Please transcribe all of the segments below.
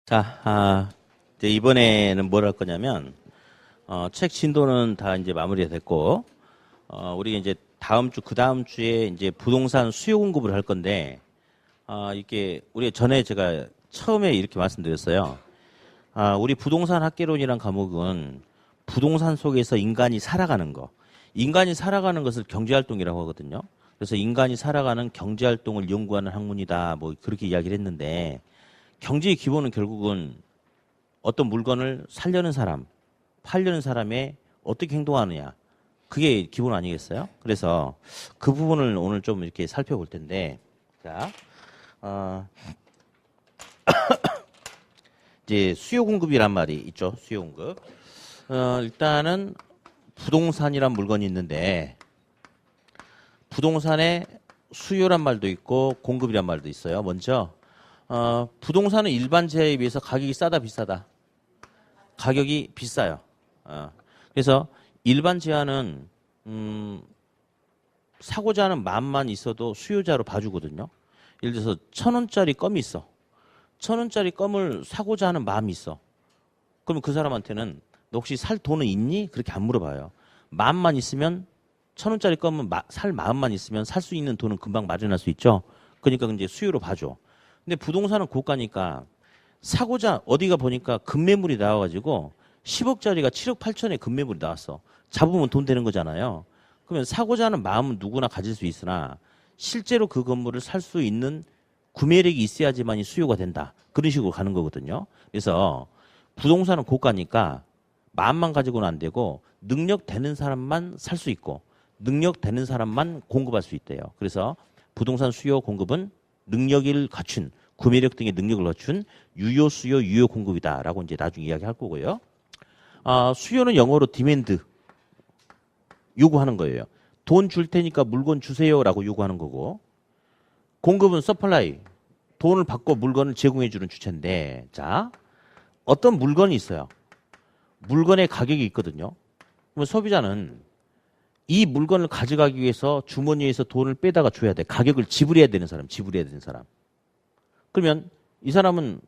자, 이제 이번에는 뭘 할 거냐면, 책 진도는 다 이제 마무리가 됐고, 우리 이제 다음 주, 그 다음 주에 이제 부동산 수요 공급을 할 건데, 이게, 우리 전에 제가 처음에 이렇게 말씀드렸어요. 우리 부동산 학개론이란 과목은 부동산 속에서 인간이 살아가는 거, 인간이 살아가는 것을 경제활동이라고 하거든요. 그래서 인간이 살아가는 경제활동을 연구하는 학문이다, 뭐 그렇게 이야기를 했는데, 경제의 기본은 결국은 어떤 물건을 살려는 사람, 팔려는 사람의 어떻게 행동하느냐. 그게 기본 아니겠어요? 그래서 그 부분을 오늘 좀 이렇게 살펴볼 텐데, 자, 이제 수요 공급이란 말이 있죠. 수요 공급. 일단은 부동산이란 물건이 있는데, 부동산에 수요란 말도 있고 공급이란 말도 있어요. 먼저 부동산은 일반 제약에 비해서 가격이 싸다 비싸다? 가격이 비싸요. 그래서 일반 제한은 사고자 하는 마음만 있어도 수요자로 봐주거든요. 예를 들어서 1,000원짜리 껌이 있어. 1,000원짜리 껌을 사고자 하는 마음이 있어. 그러면 그 사람한테는 너 혹시 살 돈은 있니? 그렇게 안 물어봐요. 마음만 있으면 1,000원짜리 껌은 살 마음만 있으면 살 수 있는 돈은 금방 마련할 수 있죠. 그러니까 이제 수요로 봐줘. 근데 부동산은 고가니까 사고자 어디가 보니까 급매물이 나와가지고 10억짜리가 7억 8천에 급매물이 나왔어. 잡으면 돈 되는 거잖아요. 그러면 사고자 하는 마음은 누구나 가질 수 있으나 실제로 그 건물을 살 수 있는 구매력이 있어야지만이 수요가 된다. 그런 식으로 가는 거거든요. 그래서 부동산은 고가니까 마음만 가지고는 안 되고 능력 되는 사람만 살 수 있고 능력 되는 사람만 공급할 수 있대요. 그래서 부동산 수요 공급은 능력을 갖춘 구매력 등의 능력을 갖춘 유효 수요 유효 공급이다라고 이제 나중에 이야기할 거고요. 수요는 영어로 디맨드 요구하는 거예요. 돈 줄 테니까 물건 주세요라고 요구하는 거고 공급은 서플라이 돈을 받고 물건을 제공해 주는 주체인데 자 어떤 물건이 있어요. 물건의 가격이 있거든요. 그러면 소비자는 이 물건을 가져가기 위해서 주머니에서 돈을 빼다가 줘야 돼. 가격을 지불해야 되는 사람, 지불해야 되는 사람. 그러면 이 사람은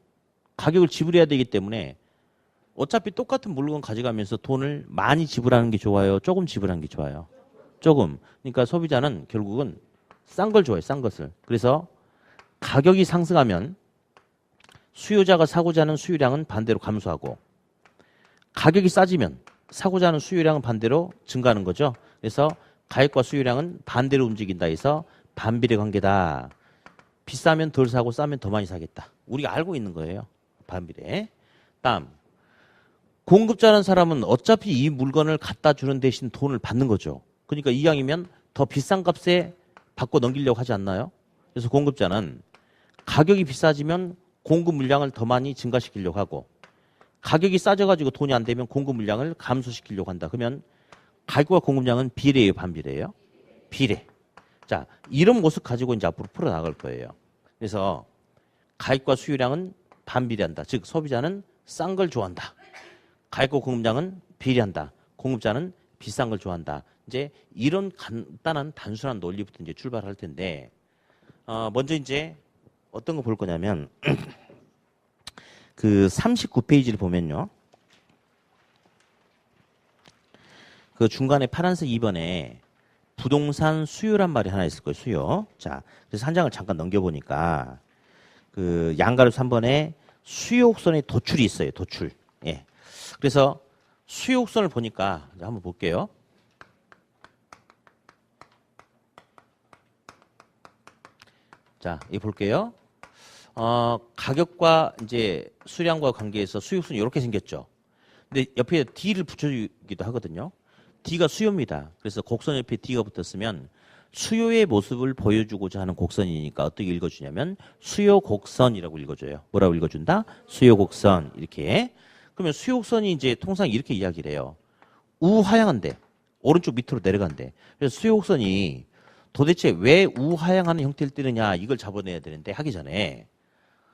가격을 지불해야 되기 때문에 어차피 똑같은 물건 가져가면서 돈을 많이 지불하는 게 좋아요? 조금 지불하는 게 좋아요? 조금. 그러니까 소비자는 결국은 싼 걸 좋아해요, 싼 것을. 그래서 가격이 상승하면 수요자가 사고자 하는 수요량은 반대로 감소하고 가격이 싸지면 사고자 하는 수요량은 반대로 증가하는 거죠. 그래서 가격과 수요량은 반대로 움직인다 해서 반비례 관계다. 비싸면 덜 사고 싸면 더 많이 사겠다. 우리가 알고 있는 거예요. 반비례. 다음. 공급자라는 사람은 어차피 이 물건을 갖다 주는 대신 돈을 받는 거죠. 그러니까 이왕이면 더 비싼 값에 받고 넘기려고 하지 않나요? 그래서 공급자는 가격이 비싸지면 공급 물량을 더 많이 증가시키려고 하고 가격이 싸져가지고 돈이 안 되면 공급 물량을 감소시키려고 한다. 그러면 가격과 공급량은 비례예요, 반비례예요? 비례. 자, 이런 모습 가지고 이제 앞으로 풀어나갈 거예요. 그래서 가격과 수요량은 반비례한다. 즉 소비자는 싼 걸 좋아한다. 가격과 공급량은 비례한다. 공급자는 비싼 걸 좋아한다. 이제 이런 간단한 단순한 논리부터 이제 출발할 텐데 먼저 이제 어떤 거 볼 거냐면 그 39페이지를 보면요. 그 중간에 파란색 2번에 부동산 수요란 말이 하나 있을 거예요. 수요. 자, 그래서 한 장을 잠깐 넘겨보니까 그 양가로 3번에 수요 곡선의 도출이 있어요. 도출. 예. 그래서 수요 곡선을 보니까 한번 볼게요. 자, 이 볼게요. 가격과 이제 수량과 관계에서 수요 곡선이 이렇게 생겼죠. 근데 옆에 D를 붙여주기도 하거든요. D가 수요입니다. 그래서 곡선 옆에 D가 붙었으면 수요의 모습을 보여주고자 하는 곡선이니까 어떻게 읽어주냐면 수요 곡선이라고 읽어줘요. 뭐라고 읽어준다? 수요 곡선 이렇게. 그러면 수요 곡선이 이제 통상 이렇게 이야기를 해요. 우하향한데 오른쪽 밑으로 내려간대. 그래서 수요 곡선이 도대체 왜 우하향하는 형태를 띠느냐 이걸 잡아내야 되는데 하기 전에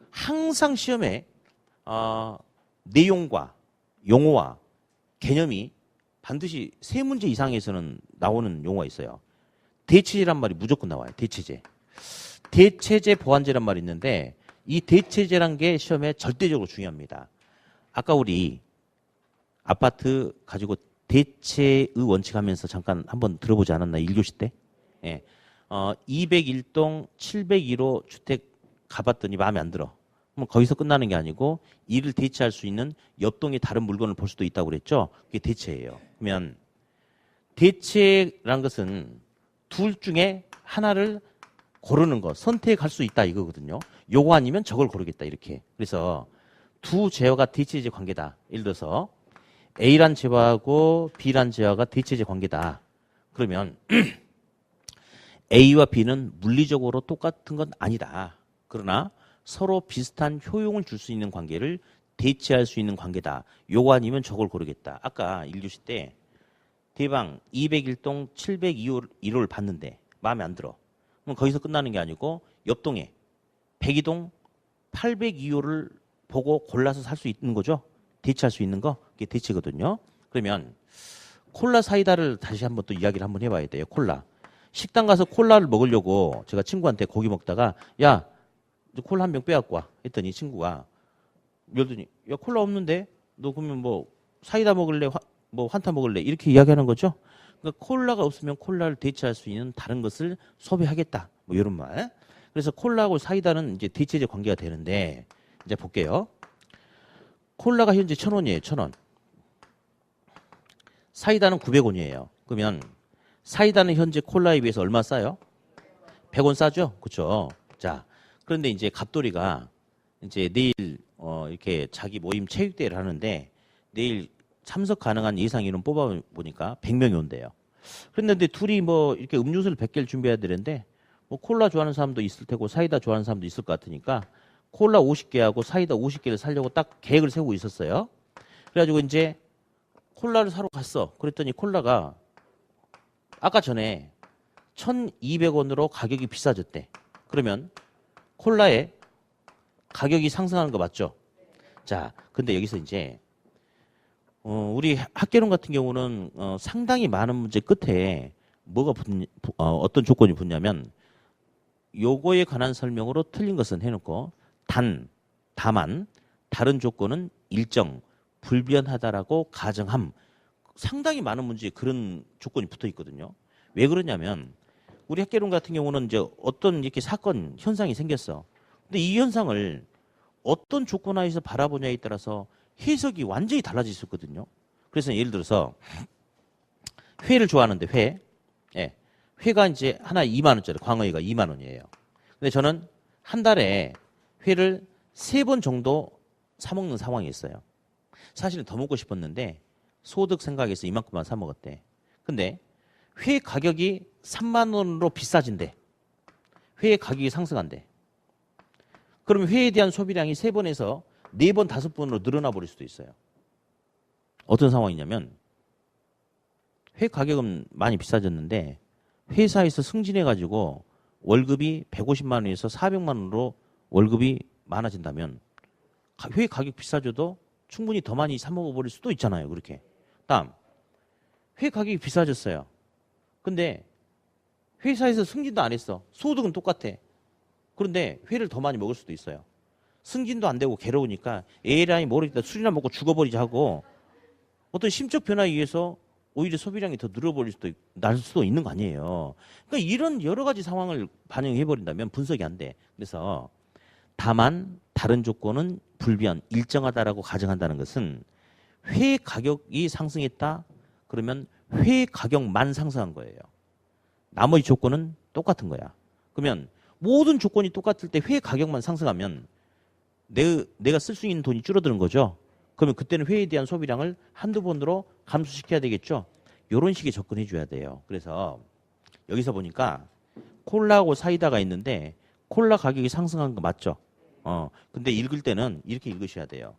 항상 시험에 내용과 용어와 개념이 반드시 세 문제 이상에서는 나오는 용어가 있어요. 대체제란 말이 무조건 나와요. 대체제. 대체제 보완제란 말이 있는데 이 대체제란 게 시험에 절대적으로 중요합니다. 아까 우리 아파트 가지고 대체의 원칙 하면서 잠깐 한번 들어보지 않았나 1교시 때? 예. 201동 702호 주택 가봤더니 마음에 안 들어. 그럼 거기서 끝나는 게 아니고 이를 대체할 수 있는 옆동의 다른 물건을 볼 수도 있다고 그랬죠? 그게 대체예요. 그러면 대체란 것은 둘 중에 하나를 고르는 거, 선택할 수 있다 이거거든요. 요거 아니면 저걸 고르겠다 이렇게. 그래서 두 제어가 대체제 관계다. 예를 들어서 A란 제어하고 B란 제어가 대체제 관계다. 그러면 A와 B는 물리적으로 똑같은 건 아니다. 그러나 서로 비슷한 효용을 줄 수 있는 관계를 대체할 수 있는 관계다. 요거 아니면 저걸 고르겠다. 아까 1교시 때 대방 201동 702호를 봤는데 마음에 안 들어. 그럼 거기서 끝나는 게 아니고 옆동에 102동 802호를 보고 골라서 살 수 있는 거죠. 대체할 수 있는 거. 그게 대체거든요. 그러면 콜라 사이다를 다시 한번 또 이야기를 한번 해봐야 돼요. 콜라. 식당 가서 콜라를 먹으려고 제가 친구한테 고기 먹다가 야 콜라 한 병 빼갖고 와 했더니 친구가 열더니 야 콜라 없는데 너 그러면 뭐 사이다 먹을래 뭐 환타 먹을래 이렇게 이야기하는 거죠. 그러니까 콜라가 없으면 콜라를 대체할 수 있는 다른 것을 소비하겠다 뭐 이런 말. 그래서 콜라하고 사이다는 이제 대체적 관계가 되는데 이제 볼게요. 콜라가 현재 1,000원이에요. 1,000원. 사이다는 900원이에요. 그러면 사이다는 현재 콜라에 비해서 얼마 싸요? 100원 싸죠? 그렇죠? 자, 그런데 이제 갑돌이가 이제 내일 이렇게 자기 모임 체육대회를 하는데 내일 참석 가능한 예상 인원 뽑아 보니까 100명이 온대요. 그런데 둘이 뭐 이렇게 음료수를 100개를 준비해야 되는데 뭐 콜라 좋아하는 사람도 있을 테고 사이다 좋아하는 사람도 있을 것 같으니까 콜라 50개하고 사이다 50개를 사려고 딱 계획을 세우고 있었어요. 그래가지고 이제 콜라를 사러 갔어. 그랬더니 콜라가 아까 전에 1,200원으로 가격이 비싸졌대. 그러면 콜라의 가격이 상승하는 거 맞죠? 자, 근데 여기서 이제 우리 학개론 같은 경우는 상당히 많은 문제 끝에 뭐가 어떤 조건이 붙냐면 요거에 관한 설명으로 틀린 것은 해놓고 다만 다른 조건은 일정 불변하다라고 가정함. 상당히 많은 문제에 그런 조건이 붙어 있거든요. 왜 그러냐면 우리 학개론 같은 경우는 이제 어떤 이렇게 사건 현상이 생겼어. 근데 이 현상을 어떤 조건 하에서 바라보냐에 따라서 해석이 완전히 달라질 수 있거든요. 그래서 예를 들어서 회를 좋아하는데 회, 예, 회가 이제 하나 2만 원짜리 광어회가 2만 원이에요. 근데 저는 한 달에 회를 3번 정도 사 먹는 상황이 있어요. 사실은 더 먹고 싶었는데 소득 생각에서 이만큼만 사 먹었대. 근데 회 가격이 3만 원으로 비싸진대. 회 가격이 상승한대. 그러면 회에 대한 소비량이 3번에서 4번, 5번으로 늘어나 버릴 수도 있어요. 어떤 상황이냐면 회 가격은 많이 비싸졌는데 회사에서 승진해가지고 월급이 150만 원에서 400만 원으로 월급이 많아진다면 회 가격 비싸져도 충분히 더 많이 사 먹어버릴 수도 있잖아요. 그렇게. 다음, 회 가격이 비싸졌어요. 근데 회사에서 승진도 안 했어. 소득은 똑같아. 그런데 회를 더 많이 먹을 수도 있어요. 승진도 안 되고 괴로우니까 에라이 모르겠다 술이나 먹고 죽어버리자 하고 어떤 심적 변화에 의해서 오히려 소비량이 더 늘어버릴 수도 날 수도 있는 거 아니에요. 그러니까 이런 여러 가지 상황을 반영해버린다면 분석이 안 돼. 그래서 다만 다른 조건은 불변, 일정하다라고 가정한다는 것은 회 가격이 상승했다. 그러면 회 가격만 상승한 거예요. 나머지 조건은 똑같은 거야. 그러면 모든 조건이 똑같을 때 회 가격만 상승하면 내가 쓸 수 있는 돈이 줄어드는 거죠. 그러면 그때는 회에 대한 소비량을 한두 번으로 감소시켜야 되겠죠. 이런 식의 접근해 줘야 돼요. 그래서 여기서 보니까 콜라하고 사이다가 있는데 콜라 가격이 상승한 거 맞죠? 근데 읽을 때는 이렇게 읽으셔야 돼요.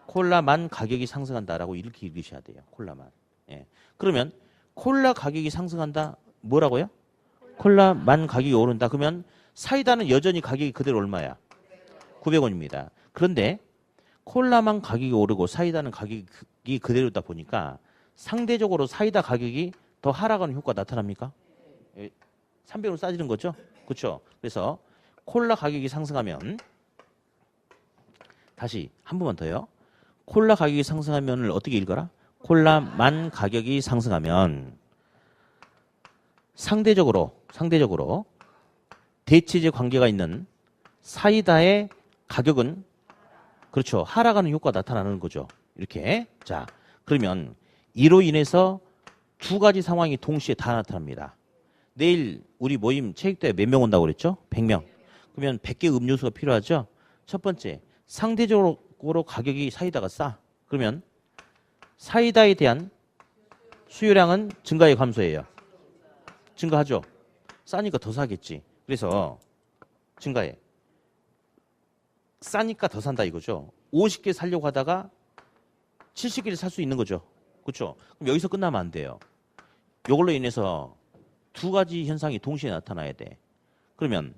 콜라만 가격이 상승한다라고 이렇게 읽으셔야 돼요. 콜라만. 예. 그러면 콜라 가격이 상승한다 뭐라고요? 콜라만 가격이 오른다. 그러면 사이다는 여전히 가격이 그대로 얼마야? 900원입니다. 그런데 콜라만 가격이 오르고 사이다는 가격이 그대로다 보니까 상대적으로 사이다 가격이 더 하락하는 효과가 나타납니까? 300원 싸지는 거죠? 그렇죠? 그래서 콜라 가격이 상승하면 다시 한 번만 더요. 콜라 가격이 상승하면을 어떻게 읽어라? 콜라만 가격이 상승하면 상대적으로 대치제 관계가 있는 사이다의 가격은 그렇죠. 하락하는 효과가 나타나는 거죠. 이렇게. 자, 그러면 이로 인해서 두 가지 상황이 동시에 다 나타납니다. 내일 우리 모임 체육대회 몇 명 온다고 그랬죠? 100명. 그러면 100개 음료수가 필요하죠? 첫 번째, 상대적으로 가격이 사이다가 싸. 그러면 사이다에 대한 수요량은 증가해 감소해요? 증가하죠. 싸니까 더 사겠지. 그래서 증가해. 싸니까 더 산다 이거죠. 50개 사려고 하다가 70개를 살 수 있는 거죠. 그렇죠? 그럼 여기서 끝나면 안 돼요. 이걸로 인해서 두 가지 현상이 동시에 나타나야 돼. 그러면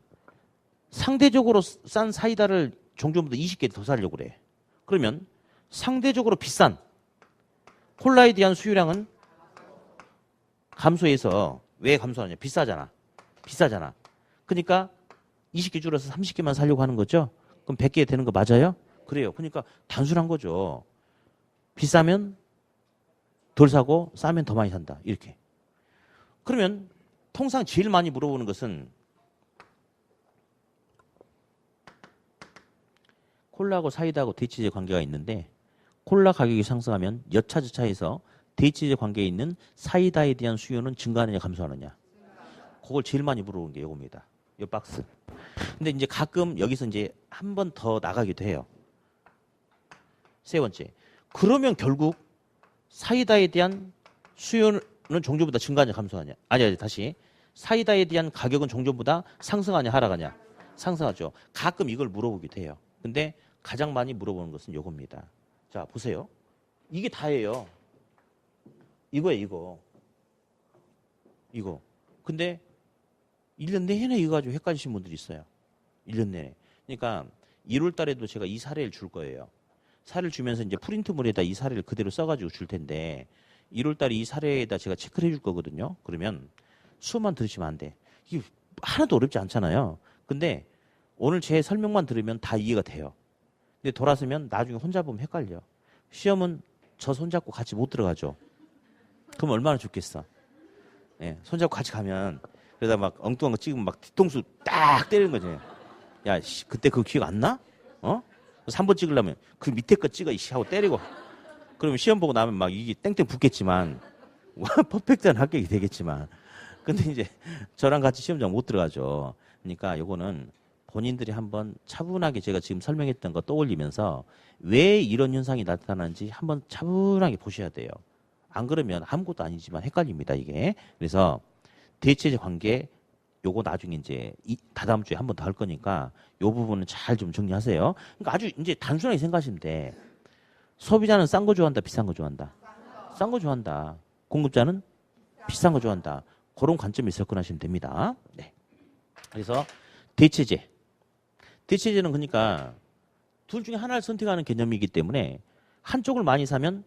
상대적으로 싼 사이다를 종전보다 20개 더 사려고 그래. 그러면 상대적으로 비싼 콜라에 대한 수요량은 감소해서 왜 감소하냐? 비싸잖아. 그러니까 20개 줄여서 30개만 사려고 하는 거죠. 그럼 100개 되는 거 맞아요? 그래요. 그러니까 단순한 거죠. 비싸면 덜 사고 싸면 더 많이 산다. 이렇게. 그러면 통상 제일 많이 물어보는 것은 콜라하고 사이다하고 대치제 관계가 있는데 콜라 가격이 상승하면 여차저차해서 대치제 관계에 있는 사이다에 대한 수요는 증가하느냐 감소하느냐. 그걸 제일 많이 물어보는 게 이겁니다. 이 박스. 근데 이제 가끔 여기서 이제 한 번 더 나가기도 해요. 세 번째. 그러면 결국 사이다에 대한 수요는 종전보다 증가하냐 감소하냐. 아니 다시. 사이다에 대한 가격은 종전보다 상승하냐 하락하냐. 상승하죠. 가끔 이걸 물어보기도 해요. 근데 가장 많이 물어보는 것은 이겁니다. 자 보세요. 이게 다예요. 이거예요. 이거. 근데 1년 내내 이거 가지고 헷갈리신 분들이 있어요. 1년 내내. 그러니까 1월 달에도 제가 이 사례를 줄 거예요. 사례를 주면서 이제 프린트물에다 이 사례를 그대로 써가지고 줄 텐데 1월 달에 이 사례에다 제가 체크를 해줄 거거든요. 그러면 수업만 들으시면 안 돼. 이게 하나도 어렵지 않잖아요. 근데 오늘 제 설명만 들으면 다 이해가 돼요. 근데 돌아서면 나중에 혼자 보면 헷갈려. 시험은 저 손잡고 같이 못 들어가죠. 그럼 얼마나 좋겠어. 예, 손잡고 같이 가면 그러다 막 엉뚱한 거 찍으면 막 뒤통수 딱 때리는 거지. 야, 그때 그거 기억 안 나? 3번 찍으려면 그 밑에 거 찍어 이씨 하고 때리고. 그러면 시험 보고 나면 막 이게 땡땡 붙겠지만 퍼펙트한 합격이 되겠지만 근데 이제 저랑 같이 시험장 못 들어가죠. 그러니까 요거는 본인들이 한번 차분하게 제가 지금 설명했던 거 떠올리면서 왜 이런 현상이 나타나는지 한번 차분하게 보셔야 돼요. 안 그러면 아무것도 아니지만 헷갈립니다, 이게. 그래서 대체제 관계 요거 나중에 이제 다다음 주에 한 번 더 할 거니까 요 부분은 잘 좀 정리하세요. 그러니까 아주 이제 단순하게 생각하시면 돼. 소비자는 싼 거 좋아한다, 비싼 거 좋아한다? 싼 거 좋아한다. 공급자는 비싼 거 좋아한다. 그런 관점에서 접근하시면 됩니다. 네. 그래서 대체제는 그러니까 둘 중에 하나를 선택하는 개념이기 때문에 한쪽을 많이 사면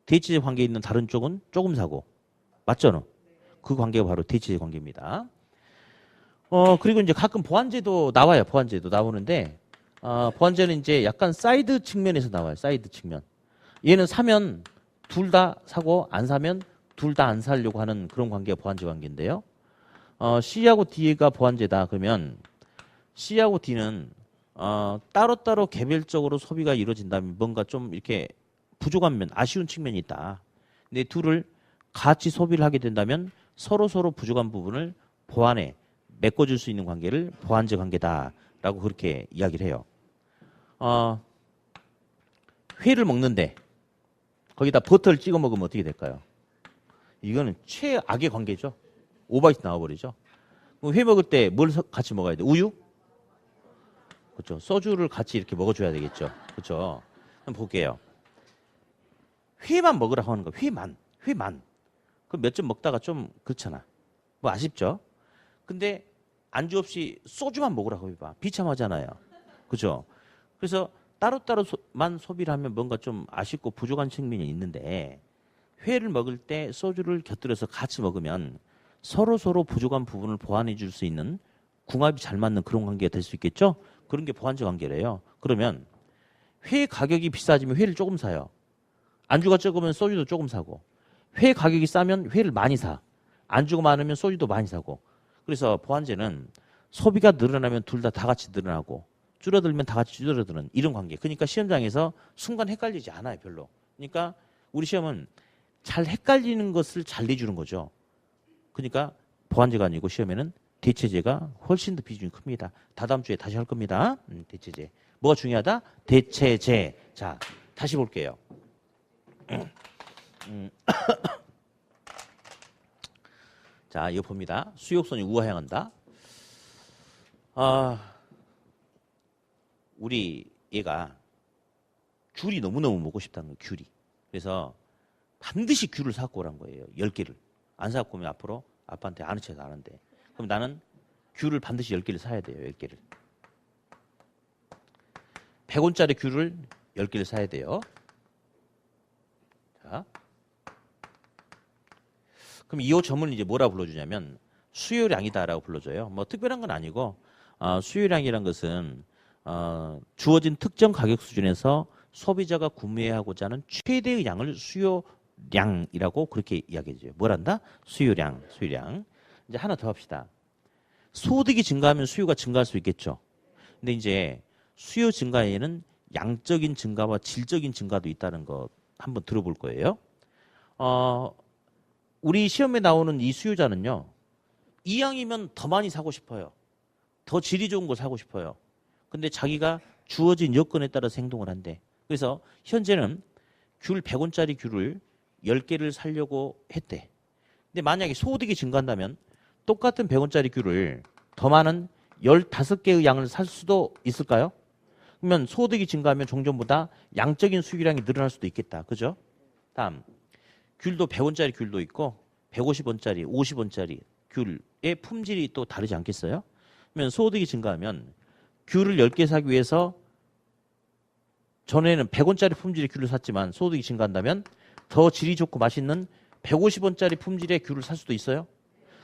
대체제 관계에 있는 다른 쪽은 조금 사고. 맞죠? 그 관계가 바로 대체제 관계입니다. 그리고 이제 가끔 보완제도 나와요. 보완제도 나오는데, 보완제는 이제 약간 사이드 측면에서 나와요. 사이드 측면. 얘는 사면 둘 다 사고, 안 사면 둘 다 안 사려고 하는 그런 관계가 보완제 관계인데요. C하고 D가 보완제다. 그러면 C하고 D는 따로따로 개별적으로 소비가 이루어진다면 뭔가 좀 이렇게 부족한 면, 아쉬운 측면이 있다. 근데 둘을 같이 소비를 하게 된다면 서로 부족한 부분을 보완해 메꿔줄 수 있는 관계를 보완제 관계다라고 그렇게 이야기를 해요. 회를 먹는데 거기다 버터를 찍어 먹으면 어떻게 될까요? 이거는 최악의 관계죠. 오바이트 나와버리죠. 회 먹을 때 뭘 같이 먹어야 돼? 우유? 그렇죠. 소주를 같이 이렇게 먹어줘야 되겠죠. 그렇죠. 한번 볼게요. 회만 먹으라고 하는 거. 회만. 그 몇 점 먹다가 좀 그렇잖아. 뭐 아쉽죠. 근데 안주 없이 소주만 먹으라고 해봐. 비참하잖아요. 그죠? 그래서 따로따로만 소비를 하면 뭔가 좀 아쉽고 부족한 측면이 있는데 회를 먹을 때 소주를 곁들여서 같이 먹으면 서로 부족한 부분을 보완해 줄 수 있는 궁합이 잘 맞는 그런 관계가 될 수 있겠죠? 그런 게 보완제 관계래요. 그러면 회 가격이 비싸지면 회를 조금 사요. 안주가 적으면 소주도 조금 사고, 회 가격이 싸면 회를 많이 사. 안주가 많으면 소주도 많이 사고. 그래서 보완제는 소비가 늘어나면 둘 다 같이 늘어나고, 줄어들면 다 같이 줄어드는 이런 관계. 그러니까 시험장에서 순간 헷갈리지 않아요, 별로. 그러니까 우리 시험은 잘 헷갈리는 것을 잘 내주는 거죠. 그러니까 보완제가 아니고 시험에는 대체제가 훨씬 더 비중이 큽니다. 다다음 주에 다시 할 겁니다. 대체제. 뭐가 중요하다? 대체제. 자, 다시 볼게요. 자, 이거 봅니다. 수용성이 우하향한다. 우리 얘가 귤이 너무너무 먹고 싶다는 거예요. 귤이. 그래서 반드시 귤을 사갖고 오란 거예요. 10개를. 안 사갖고 오면 앞으로 아빠한테 아는 척해서 아는데. 그럼 나는 귤을 반드시 10개를 사야 돼요. 10개를. 100원짜리 귤을 10개를 사야 돼요. 자. 그럼 이 점을 이제 뭐라 불러주냐면 수요량이다라고 불러줘요. 뭐 특별한 건 아니고 수요량이란 것은 주어진 특정 가격 수준에서 소비자가 구매하고자 하는 최대의 양을 수요량이라고 그렇게 이야기해줘요. 뭐란다? 수요량. 이제 하나 더 합시다. 소득이 증가하면 수요가 증가할 수 있겠죠. 근데 이제 수요 증가에는 양적인 증가와 질적인 증가도 있다는 거 한번 들어볼 거예요. 우리 시험에 나오는 이 수요자는요. 이양이면 더 많이 사고 싶어요. 더 질이 좋은 거 사고 싶어요. 근데 자기가 주어진 여건에 따라서 행동을 한대. 그래서 현재는 귤 100원짜리 귤을 10개를 사려고 했대. 근데 만약에 소득이 증가한다면 똑같은 100원짜리 귤을 더 많은 15개의 양을 살 수도 있을까요? 그러면 소득이 증가하면 종전보다 양적인 수요량이 늘어날 수도 있겠다. 그죠? 다음. 귤도 100원짜리 귤도 있고 150원짜리, 50원짜리 귤의 품질이 또 다르지 않겠어요? 그러면 소득이 증가하면 귤을 10개 사기 위해서 전에는 100원짜리 품질의 귤을 샀지만 소득이 증가한다면 더 질이 좋고 맛있는 150원짜리 품질의 귤을 살 수도 있어요?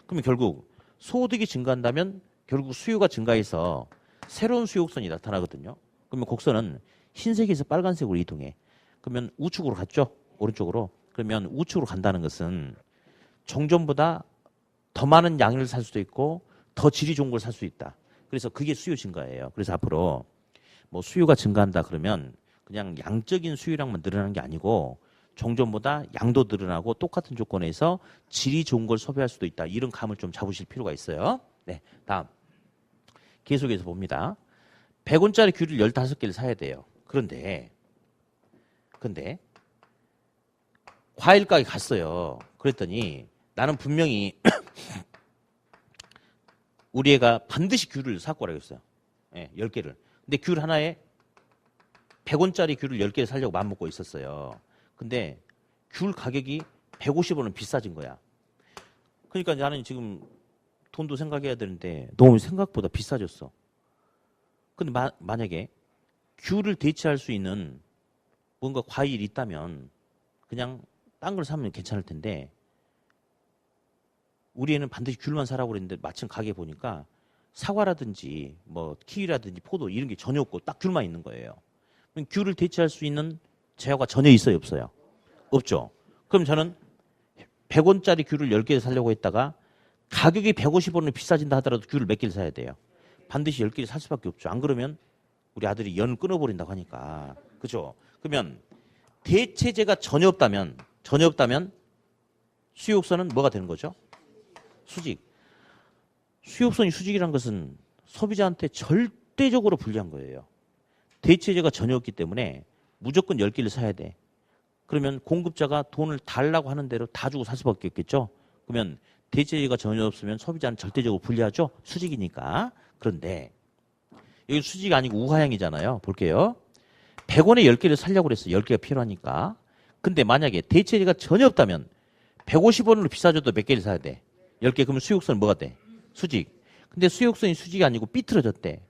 그러면 결국 소득이 증가한다면 결국 수요가 증가해서 새로운 수요곡선이 나타나거든요. 그러면 곡선은 흰색에서 빨간색으로 이동해. 그러면 우측으로 갔죠? 오른쪽으로. 그러면 우측으로 간다는 것은 종전보다 더 많은 양을 살 수도 있고 더 질이 좋은 걸 살 수 있다. 그래서 그게 수요 증가예요. 그래서 앞으로 뭐 수요가 증가한다 그러면 그냥 양적인 수요량만 늘어나는 게 아니고 종전보다 양도 늘어나고 똑같은 조건에서 질이 좋은 걸 소비할 수도 있다. 이런 감을 좀 잡으실 필요가 있어요. 네, 다음. 계속해서 봅니다. 100원짜리 귤을 15개를 사야 돼요. 그런데 과일 가게 갔어요. 그랬더니 나는 분명히 우리 애가 반드시 귤을 사고 오라고 했어요. 네, 10개를. 근데 귤 하나에 100원짜리 귤을 10개를 사려고 마음먹고 있었어요. 근데 귤 가격이 150원은 비싸진 거야. 그러니까 나는 지금 돈도 생각해야 되는데 너무 생각보다 비싸졌어. 근데 만약에 귤을 대체할 수 있는 뭔가 과일이 있다면 그냥 딴 걸 사면 괜찮을 텐데 우리 애는 반드시 귤만 사라고 그랬는데 마침 가게 보니까 사과라든지 뭐 키위라든지 포도 이런 게 전혀 없고 딱 귤만 있는 거예요. 그럼 귤을 대체할 수 있는 재화가 전혀 있어요, 없어요? 없죠. 그럼 저는 100원짜리 귤을 10개 사려고 했다가 가격이 150원은 비싸진다 하더라도 귤을 몇 개를 사야 돼요. 반드시 10개를 살 수밖에 없죠. 안 그러면 우리 아들이 연을 끊어버린다고 하니까. 그죠? 그러면 대체제가 전혀 없다면 수요곡선은 뭐가 되는 거죠? 수직. 수요곡선이 수직이란 것은 소비자한테 절대적으로 불리한 거예요. 대체제가 전혀 없기 때문에 무조건 10개를 사야 돼. 그러면 공급자가 돈을 달라고 하는 대로 다 주고 살 수밖에 없겠죠. 그러면 대체제가 전혀 없으면 소비자는 절대적으로 불리하죠. 수직이니까. 그런데 여기 수직이 아니고 우하향이잖아요. 볼게요. 100원에 10개를 사려고 그랬어요. 10개가 필요하니까. 근데 만약에 대체제가 전혀 없다면 150원으로 비싸져도 몇 개를 사야 돼? 10개. 그러면 수요곡선은 뭐가 돼? 수직. 근데 수요곡선이 수직이 아니고 삐뚤어졌대.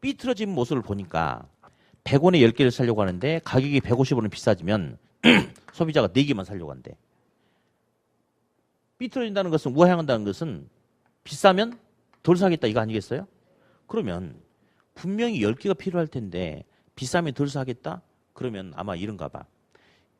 삐뚤어진 모습을 보니까 100원에 10개를 사려고 하는데 가격이 150원은 비싸지면 소비자가 4개만 사려고 한대. 삐뚤어진다는 것은 우하향한다는 것은 비싸면 덜 사겠다 이거 아니겠어요? 그러면 분명히 10개가 필요할 텐데 비싸면 덜 사겠다? 그러면 아마 이런가 봐.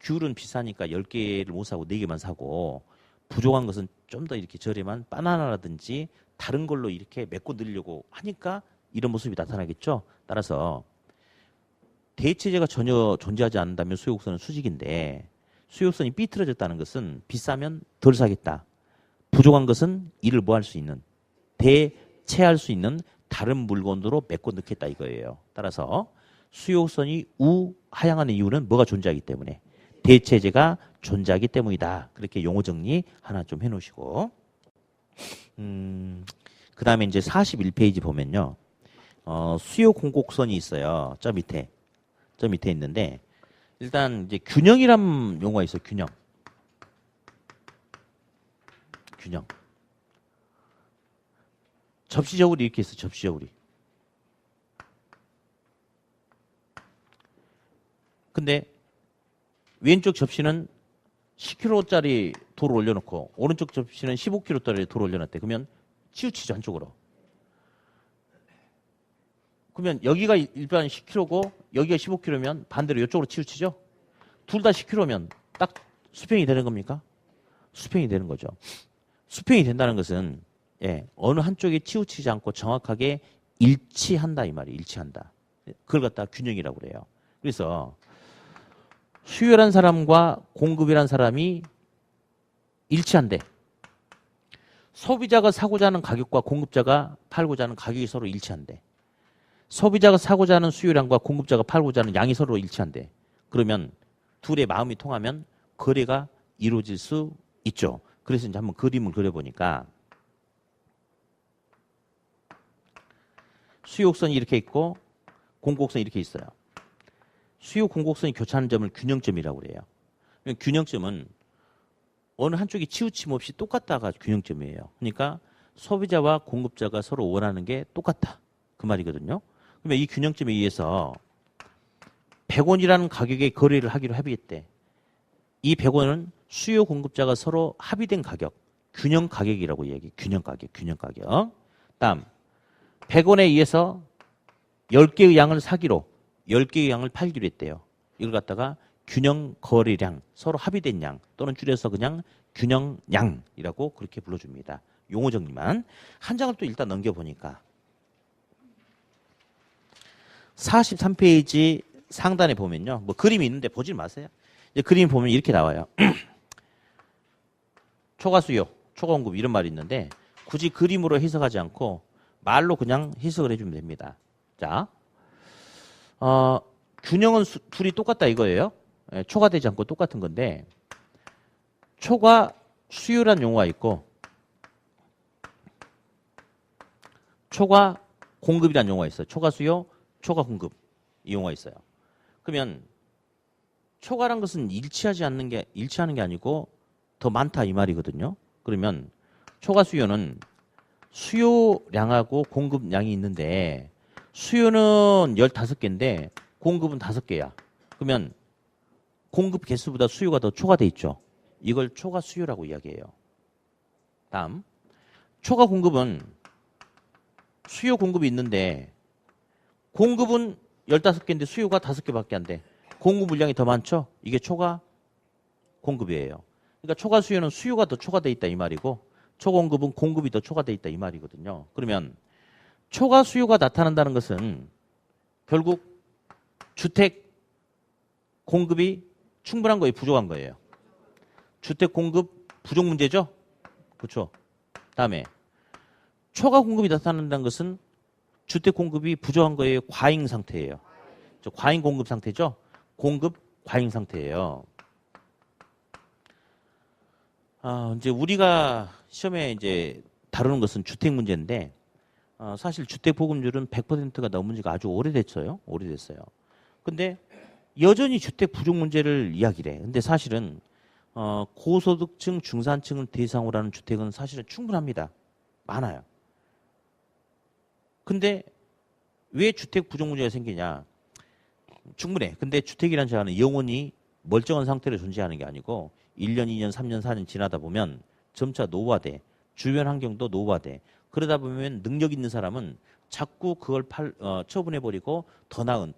귤은 비싸니까 10개를 못 사고 4개만 사고 부족한 것은 좀 더 이렇게 저렴한 바나나라든지 다른 걸로 이렇게 메꿔 넣으려고 하니까 이런 모습이 나타나겠죠. 따라서 대체제가 전혀 존재하지 않는다면 수요곡선은 수직인데 수요곡선이 삐뚤어졌다는 것은 비싸면 덜 사겠다. 부족한 것은 이를 뭐 할 수 있는 대체할 수 있는 다른 물건으로 메꿔 넣겠다 이거예요. 따라서 수요곡선이 우하향하는 이유는 뭐가 존재하기 때문에 대체제가 존재하기 때문이다. 그렇게 용어 정리 하나 좀 해놓으시고 그 다음에 이제 41페이지 보면요. 수요 공곡선이 있어요. 저 밑에 있는데 일단 이제 균형이란 용어가 있어요. 균형. 접시저울이 이렇게 있어. 접시저울이. 근데 왼쪽 접시는 10kg짜리 돌을 올려놓고 오른쪽 접시는 15kg짜리 돌을 올려놨대. 그러면 치우치죠 한쪽으로. 그러면 여기가 일반 10kg고 여기가 15kg면 반대로 이쪽으로 치우치죠. 둘 다 10kg면 딱 수평이 되는 겁니까? 수평이 되는 거죠. 수평이 된다는 것은 어느 한쪽에 치우치지 않고 정확하게 일치한다 이 말이에요. 일치한다. 그걸 갖다가 균형이라고 그래요. 그래서 수요란 사람과 공급이란 사람이 일치한데 소비자가 사고자 하는 가격과 공급자가 팔고자 하는 가격이 서로 일치한데 소비자가 사고자 하는 수요량과 공급자가 팔고자 하는 양이 서로 일치한데 그러면 둘의 마음이 통하면 거래가 이루어질 수 있죠. 그래서 이제 한번 그림을 그려보니까 수요곡선이 이렇게 있고 공곡선이 이렇게 있어요. 수요 공곡선이 교차하는 점을 균형점이라고 그래요. 균형점은 어느 한쪽이 치우침 없이 똑같다가 균형점이에요. 그러니까 소비자와 공급자가 서로 원하는 게 똑같다. 그 말이거든요. 그러면 이 균형점에 의해서 100원이라는 가격의 거래를 하기로 합의했대. 이 100원은 수요 공급자가 서로 합의된 가격, 균형 가격이라고 얘기해. 균형 가격. 다음 100원에 의해서 10개의 양을 사기로 10개의 양을 팔기로 했대요. 이걸 갖다가 균형 거래량, 서로 합의된 양 또는 줄여서 그냥 균형량이라고 그렇게 불러줍니다. 용어 정리만. 한 장을 또 일단 넘겨보니까 43페이지 상단에 보면요. 뭐 그림이 있는데 보지 마세요. 이제 그림 보면 이렇게 나와요. 초과수요, 초과공급 이런 말이 있는데 굳이 그림으로 해석하지 않고 말로 그냥 해석을 해주면 됩니다. 자, 균형은 둘이 똑같다 이거예요. 초과되지 않고 똑같은 건데 초과 수요란 용어가 있고 초과 공급이란 용어가 있어요. 초과 수요, 초과 공급 이 용어가 있어요. 그러면 초과란 것은 일치하는 게 아니고 더 많다 이 말이거든요. 그러면 초과 수요는 수요량하고 공급량이 있는데 수요는 15개인데 공급은 5개야. 그러면 공급 개수보다 수요가 더 초과돼 있죠. 이걸 초과 수요라고 이야기해요. 다음 초과 공급은 수요 공급이 있는데 공급은 15개인데 수요가 5개밖에 안 돼. 공급 물량이 더 많죠? 이게 초과 공급이에요. 그러니까 초과 수요는 수요가 더 초과돼 있다 이 말이고 초공급은 공급이 더 초과돼 있다 이 말이거든요. 그러면 초과 수요가 나타난다는 것은 결국 주택 공급이 충분한 거예요, 부족한 거예요. 주택 공급 부족 문제죠? 그렇죠. 다음에 초과 공급이 나타난다는 것은 주택 공급이 부족한 거예요, 과잉 상태예요. 과잉 공급 상태죠? 공급 과잉 상태예요. 이제 우리가 시험에 이제 다루는 것은 주택 문제인데 사실 주택 보급률은 100%가 넘은 지가 아주 오래됐어요. 근데 여전히 주택 부족 문제를 이야기를 해. 근데 사실은 고소득층, 중산층을 대상으로 하는 주택은 사실은 충분합니다. 많아요. 근데 왜 주택 부족 문제가 생기냐? 충분해. 근데 주택이라는 자는 영원히 멀쩡한 상태로 존재하는 게 아니고 1년, 2년, 3년, 4년 지나다 보면 점차 노후화돼. 주변 환경도 노후화돼. 그러다 보면 능력 있는 사람은 자꾸 그걸 처분해버리고 더 나은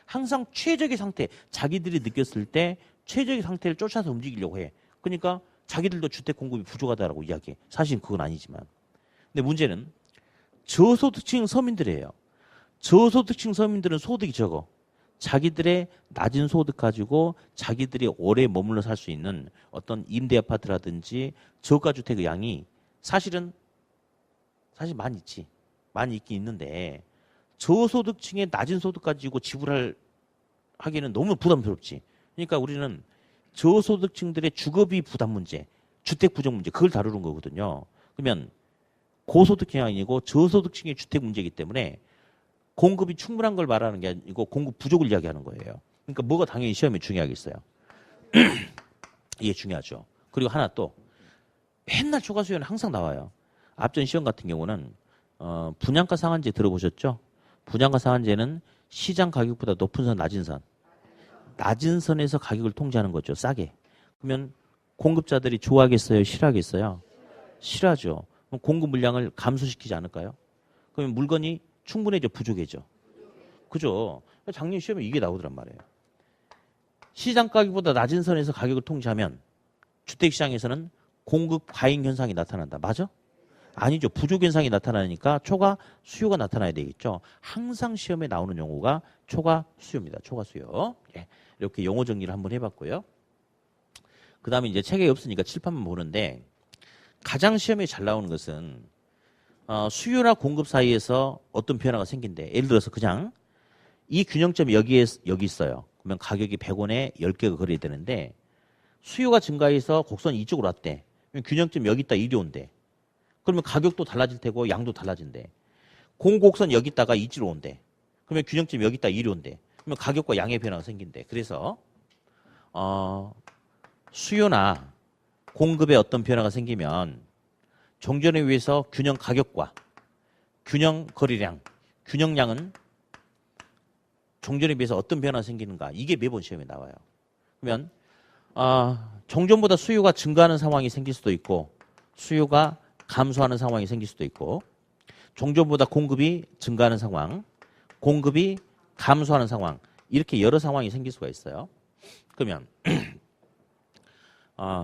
항상 최적의 상태, 자기들이 느꼈을 때 최적의 상태를 쫓아서 움직이려고 해. 그러니까 자기들도 주택 공급이 부족하다라고 이야기해. 사실 그건 아니지만. 근데 문제는 저소득층 서민들이에요. 저소득층 서민들은 소득이 적어. 자기들의 낮은 소득 가지고 자기들이 오래 머물러 살 수 있는 어떤 임대 아파트라든지 저가주택의 양이 사실 많이 있지. 많이 있긴 있는데 저소득층의 낮은 소득 가지고 하기는 너무 부담스럽지. 그러니까 우리는 저소득층들의 주거비 부담 문제, 주택 부족 문제 그걸 다루는 거거든요. 그러면 고소득층이 아니고 저소득층의 주택 문제이기 때문에 공급이 충분한 걸 말하는 게 아니고 공급 부족을 이야기하는 거예요. 그러니까 뭐가 당연히 시험에 중요하겠어요. 이게 중요하죠. 그리고 하나 또 맨날 초과 수요는 항상 나와요. 앞전 시험 같은 경우는 분양가 상한제 들어보셨죠? 분양가 상한제는 시장 가격보다 높은 선, 낮은 선. 낮은 선에서 가격을 통제하는 거죠. 싸게. 그러면 공급자들이 좋아하겠어요? 싫어하겠어요? 싫어하죠. 그럼 공급 물량을 감소시키지 않을까요? 그러면 물건이 충분해져, 부족해져. 그죠? 작년 시험에 이게 나오더란 말이에요. 시장 가격보다 낮은 선에서 가격을 통제하면 주택시장에서는 공급 과잉 현상이 나타난다. 맞아? 아니죠. 부족 현상이 나타나니까 초과 수요가 나타나야 되겠죠. 항상 시험에 나오는 용어가 초과 수요입니다. 초과 수요. 예. 이렇게 용어 정리를 한번 해봤고요. 그 다음에 이제 책에 없으니까 칠판만 보는데 가장 시험에 잘 나오는 것은 수요나 공급 사이에서 어떤 변화가 생긴대. 예를 들어서 그냥 이 균형점이 여기 있어요. 그러면 가격이 100원에 10개가 거래야 되는데 수요가 증가해서 곡선이 이쪽으로 왔대. 그러면 균형점 여기 있다 이리 온대. 그러면 가격도 달라질 테고 양도 달라진대. 공곡선 여기 있다가 이지로 온대. 그러면 균형점 여기 있다 이리 온대. 그러면 가격과 양의 변화가 생긴대. 그래서 수요나 공급에 어떤 변화가 생기면 종전에 의해서 균형 가격과 균형 거래량, 균형량은 종전에 비해서 어떤 변화가 생기는가. 이게 매번 시험에 나와요. 그러면 종전보다 수요가 증가하는 상황이 생길 수도 있고 수요가 감소하는 상황이 생길 수도 있고 종전보다 공급이 증가하는 상황, 공급이 감소하는 상황 이렇게 여러 상황이 생길 수가 있어요. 그러면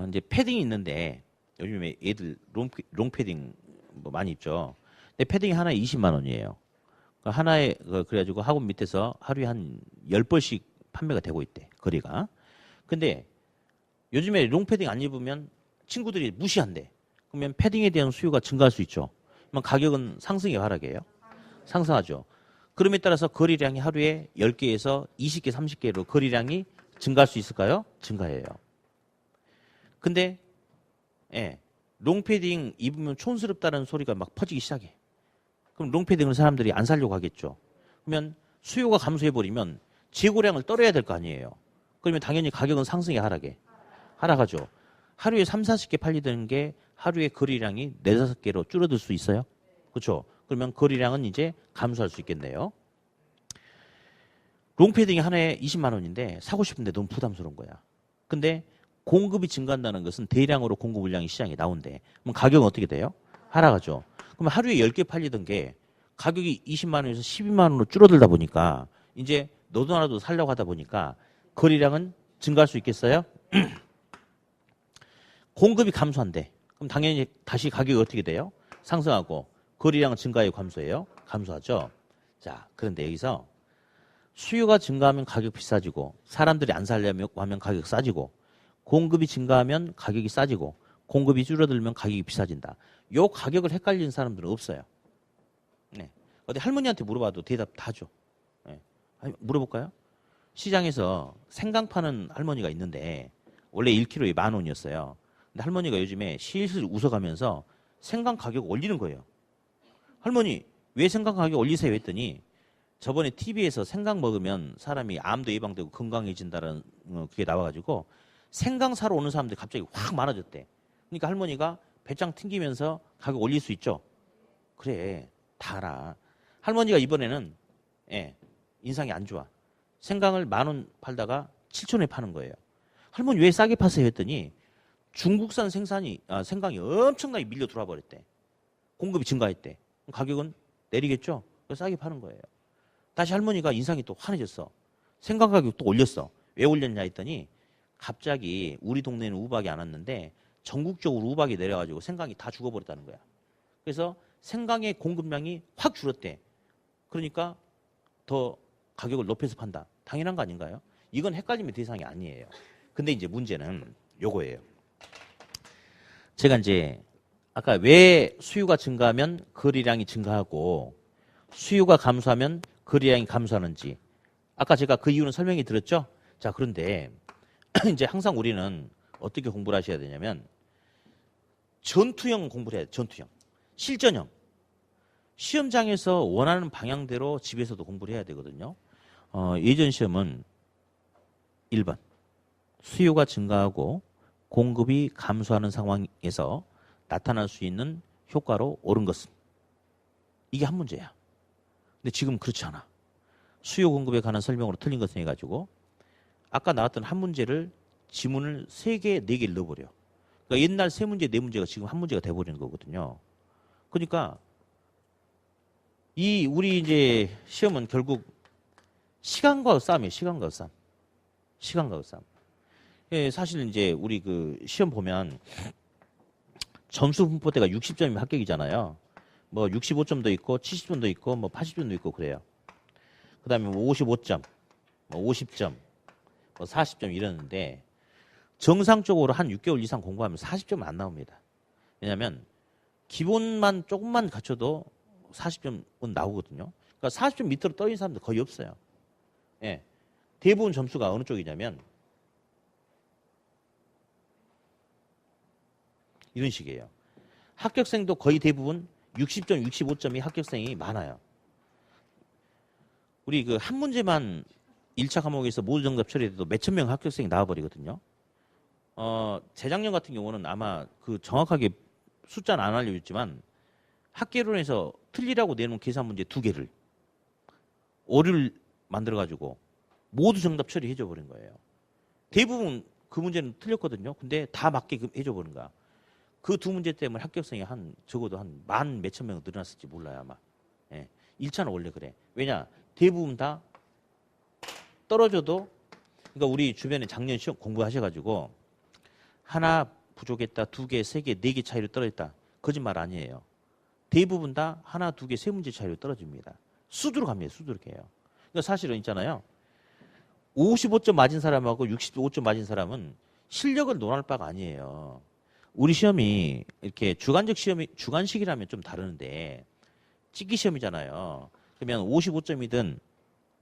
이제 패딩이 있는데 요즘에 애들 롱패딩 뭐 많이 입죠. 근데 패딩이 하나에 20만 원이에요. 하나에 그래가지고 학원 밑에서 하루에 한 10벌씩 판매가 되고 있대. 거리가. 근데 요즘에 롱패딩 안 입으면 친구들이 무시한대. 그러면 패딩에 대한 수요가 증가할 수 있죠. 그러면 가격은 상승이 하락이에요. 상승하죠. 그럼에 따라서 거리량이 하루에 10개에서 20개, 30개로 거리량이 증가할 수 있을까요? 증가해요. 근데 롱패딩 입으면 촌스럽다는 소리가 막 퍼지기 시작해. 그럼 롱패딩을 사람들이 안 사려고 하겠죠. 그러면 수요가 감소해버리면 재고량을 떨어야 될 거 아니에요. 그러면 당연히 가격은 상승이 하락하죠. 하루에 3, 40개 팔리던 게 하루에 거리량이 4, 5개로 줄어들 수 있어요. 그렇죠? 그러면 거리량은 이제 감소할 수 있겠네요. 롱패딩이 하나에 20만 원인데 사고 싶은데 너무 부담스러운 거야. 근데 공급이 증가한다는 것은 대량으로 공급 물량이 시장에 나온대. 그럼 가격은 어떻게 돼요? 하락하죠. 그럼 하루에 10개 팔리던 게 가격이 20만 원에서 12만 원으로 줄어들다 보니까 이제 너도 나도 살려고 하다 보니까 거리량은 증가할 수 있겠어요? 공급이 감소한대. 그럼 당연히 다시 가격이 어떻게 돼요? 상승하고 거리량은 증가해요, 감소해요? 감소하죠. 자, 그런데 여기서 수요가 증가하면 가격 비싸지고 사람들이 안 살려면 하면 가격 싸지고 공급이 증가하면 가격이 싸지고 공급이 줄어들면 가격이 비싸진다. 요 가격을 헷갈리는 사람들은 없어요. 네. 어디 할머니한테 물어봐도 대답 다 줘. 네. 물어볼까요? 시장에서 생강 파는 할머니가 있는데 원래 1kg에 10,000원이었어요. 근데 할머니가 요즘에 실실 웃어가면서 생강 가격 올리는 거예요. 할머니 왜 생강 가격 올리세요 했더니 저번에 TV에서 생강 먹으면 사람이 암도 예방되고 건강해진다는 그게 나와가지고 생강 사러 오는 사람들이 갑자기 확 많아졌대. 그러니까 할머니가 배짱 튕기면서 가격 올릴 수 있죠. 그래 다 알아. 할머니가 이번에는 인상이 안 좋아. 생강을 10,000원 팔다가 7,000원에 파는 거예요. 할머니 왜 싸게 파세요 했더니 중국산 생강이 엄청나게 밀려 들어와 버렸대. 공급이 증가했대. 가격은 내리겠죠. 그래서 싸게 파는 거예요. 다시 할머니가 인상이 또 환해졌어. 생강 가격 또 올렸어. 왜 올렸냐 했더니 갑자기 우리 동네는 우박이 안 왔는데 전국적으로 우박이 내려가지고 생강이 다 죽어버렸다는 거야. 그래서 생강의 공급량이 확 줄었대. 그러니까 더 가격을 높여서 판다. 당연한 거 아닌가요? 이건 헷갈림의 대상이 아니에요. 근데 이제 문제는 요거예요. 제가 이제 아까 왜 수요가 증가하면 거래량이 증가하고 수요가 감소하면 거래량이 감소하는지 아까 제가 그 이유는 설명이 드렸죠? 자, 그런데 이제 항상 우리는 어떻게 공부를 하셔야 되냐면 전투형 공부를 해야 돼요. 전투형. 실전형. 시험장에서 원하는 방향대로 집에서도 공부를 해야 되거든요. 예전 시험은 1번. 수요가 증가하고 공급이 감소하는 상황에서 나타날 수 있는 효과로 옳은 것은. 이게 한 문제야. 근데 지금 그렇지 않아. 수요 공급에 관한 설명으로 틀린 것을 해가지고 아까 나왔던 한 문제를 지문을 3개, 4개를 넣어버려. 그러니까 옛날 3문제, 4문제가 지금 한 문제가 돼버리는 거거든요. 그러니까 우리 이제 시험은 결국 시간과 싸움이에요. 시간과 싸움. 시간과 싸움. 예, 사실 이제 우리 그 시험 보면 점수 분포대가 60점이면 합격이잖아요. 뭐 65점도 있고 70점도 있고 뭐 80점도 있고 그래요. 그다음에 뭐 55점, 뭐 50점, 뭐 40점 이러는데 정상적으로 한 6개월 이상 공부하면 40점은 안 나옵니다. 왜냐하면 기본만 조금만 갖춰도 40점은 나오거든요. 그러니까 40점 밑으로 떨어진 사람들 거의 없어요. 예. 대부분 점수가 어느 쪽이냐면 이런 식이에요. 합격생도 거의 대부분 60점, 65점이 합격생이 많아요. 우리 그 한 문제만 1차 과목에서 모두 정답 처리해도 몇천 명 합격생이 나와버리거든요. 재작년 같은 경우는 아마 그 정확하게 숫자는 안 알려줬지만 학계론에서 틀리라고 내놓은 계산 문제 2개를 오류를 만들어가지고 모두 정답 처리해줘 버린 거예요. 대부분 그 문제는 틀렸거든요. 근데 다 맞게 해줘 버린 거야. 그 2문제 때문에 합격생이 적어도 한 만 몇천 명 늘어났을지 몰라요 아마. 예. 1차는 원래 그래. 왜냐 대부분 다 떨어져도 그러니까 우리 주변에 작년 시험 공부하셔가지고 하나 부족했다, 2개, 3개, 4개 차이로 떨어졌다. 거짓말 아니에요. 대부분 다 하나, 2개, 3문제 차이로 떨어집니다. 수두룩 합니다. 수두룩 해요. 그러니까 사실은 있잖아요. 55점 맞은 사람하고 65점 맞은 사람은 실력을 논할 바가 아니에요. 우리 시험이 이렇게 주관식이라면 좀 다르는데 찍기 시험이잖아요. 그러면 55점이든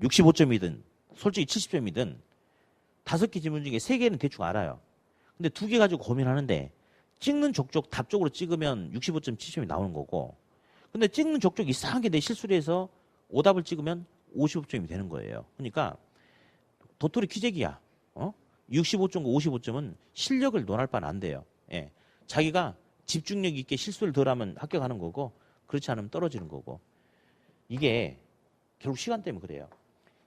65점이든 솔직히 70점이든 5개 지문 중에 3개는 대충 알아요. 근데 2개 가지고 고민하는데 찍는 족족 답 쪽으로 찍으면 65점, 70점이 나오는 거고 근데 찍는 족족 이상하게 내 실수를 해서 오답을 찍으면 55점이 되는 거예요. 그러니까 도토리 키재기야. 65점과 55점은 실력을 논할 바는 안 돼요. 예. 자기가 집중력 있게 실수를 덜하면 합격하는 거고 그렇지 않으면 떨어지는 거고 이게 결국 시간 때문에 그래요.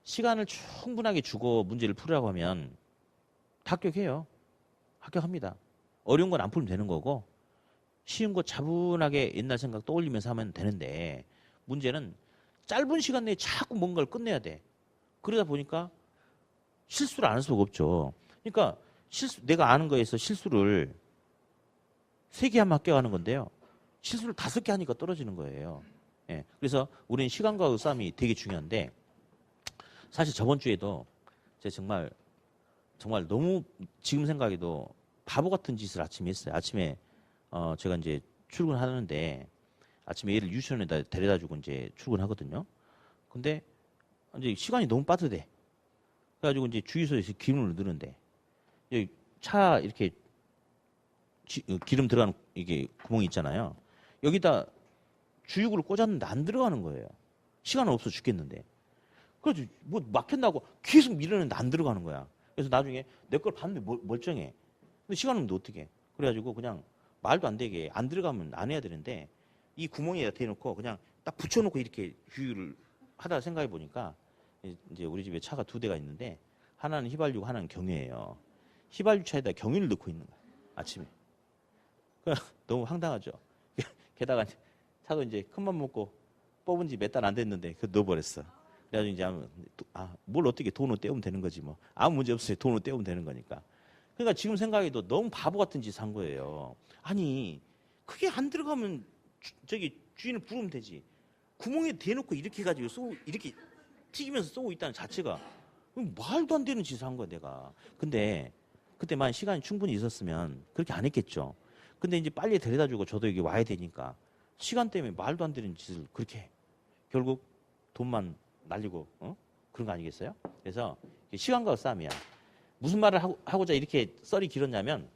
시간을 충분하게 주고 문제를 풀으라고 하면 합격해요. 합격합니다. 어려운 건 안 풀면 되는 거고 쉬운 거 차분하게 옛날 생각 떠올리면서 하면 되는데 문제는 짧은 시간 내에 자꾸 뭔가를 끝내야 돼. 그러다 보니까 실수를 안 할 수가 없죠. 그러니까 내가 아는 거에서 실수를 3개 하면 합격하는 건데요. 실수를 5개 하니까 떨어지는 거예요. 예. 그래서 우리는 시간과의 싸움이 되게 중요한데 사실 저번 주에도 제가 정말 너무 지금 생각해도 바보 같은 짓을 아침에 했어요. 아침에 제가 이제 출근하는데 아침에 얘를 유치원에다 데려다 주고 이제 출근하거든요. 근데 이제 시간이 너무 빠듯해. 그래가지고 이제 주유소에서 기름을 넣는데 차 이렇게 기름 들어가는 이게 구멍이 있잖아요. 여기다 주유구를 꽂았는데 안 들어가는 거예요. 시간은 없어 죽겠는데. 그래서 뭐 막혔나고 계속 밀었는데 안 들어가는 거야. 그래서 나중에 내 걸 봤는데 멀쩡해. 근데 시간 없는데 어떻게? 그래가지고 그냥 말도 안 되게 안 들어가면 안 해야 되는데 이 구멍에다 대놓고 그냥 딱 붙여놓고 이렇게 주유를 하다가 생각해 보니까 이제 우리 집에 차가 2대가 있는데 하나는 휘발유고 하나는 경유예요. 휘발유 차에다 경유를 넣고 있는 거야. 아침에. 너무 황당하죠. 게다가 차도 이제 큰맘 먹고 뽑은 지 몇 달 안 됐는데 그 넣어버렸어. 그래가지고 이제 뭘 어떻게 돈을 떼우면 되는 거지 뭐. 아무 문제 없어요. 돈을 떼우면 되는 거니까. 그러니까 지금 생각해도 너무 바보 같은 짓 한 거예요. 아니 그게 안 들어가면 저기 주인을 부르면 되지. 구멍에 대놓고 이렇게 해가지고 이렇게 튀기면서 쏘고 있다는 자체가 말도 안 되는 짓을 한 거야 내가. 근데 그때만 시간이 충분히 있었으면 그렇게 안 했겠죠. 근데 이제 빨리 데려다주고 저도 여기 와야 되니까 시간 때문에 말도 안 되는 짓을 그렇게 해. 결국 돈만 날리고 그런 거 아니겠어요? 그래서 시간과 싸움이야. 무슨 말을 하고자 이렇게 썰이 길었냐면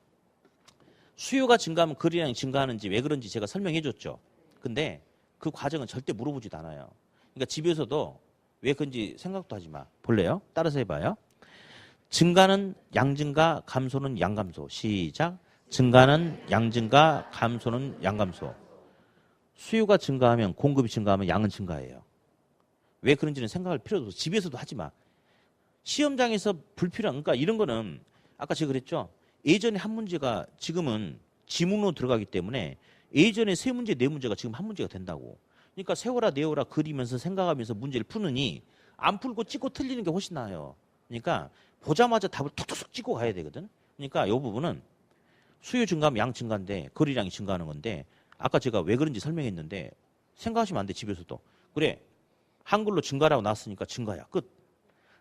수요가 증가하면 거래량이 증가하는지 왜 그런지 제가 설명해 줬죠. 근데 그 과정은 절대 물어보지도 않아요. 그러니까 집에서도 왜 그런지 생각도 하지 마. 볼래요? 따라서 해봐요. 증가는 양증가, 감소는 양감소. 시작. 증가는 양증가, 감소는 양감소. 수요가 증가하면 공급이 증가하면 양은 증가해요. 왜 그런지는 생각할 필요도 없어. 집에서도 하지 마. 시험장에서 불필요한, 그러니까 이런 거는 아까 제가 그랬죠. 예전에 한 문제가 지금은 지문으로 들어가기 때문에 예전에 세 문제, 네 문제가 지금 한 문제가 된다고. 그러니까 세워라 내워라 그리면서 생각하면서 문제를 푸느니 안 풀고 찍고 틀리는 게 훨씬 나아요. 그러니까 보자마자 답을 툭툭 찍고 가야 되거든. 그러니까 이 부분은 수요 증가하면 양 증가인데 거래량이 증가하는 건데 아까 제가 왜 그런지 설명했는데 생각하시면 안 돼. 집에서도. 그래. 한글로 증가라고 나왔으니까 증가야. 끝.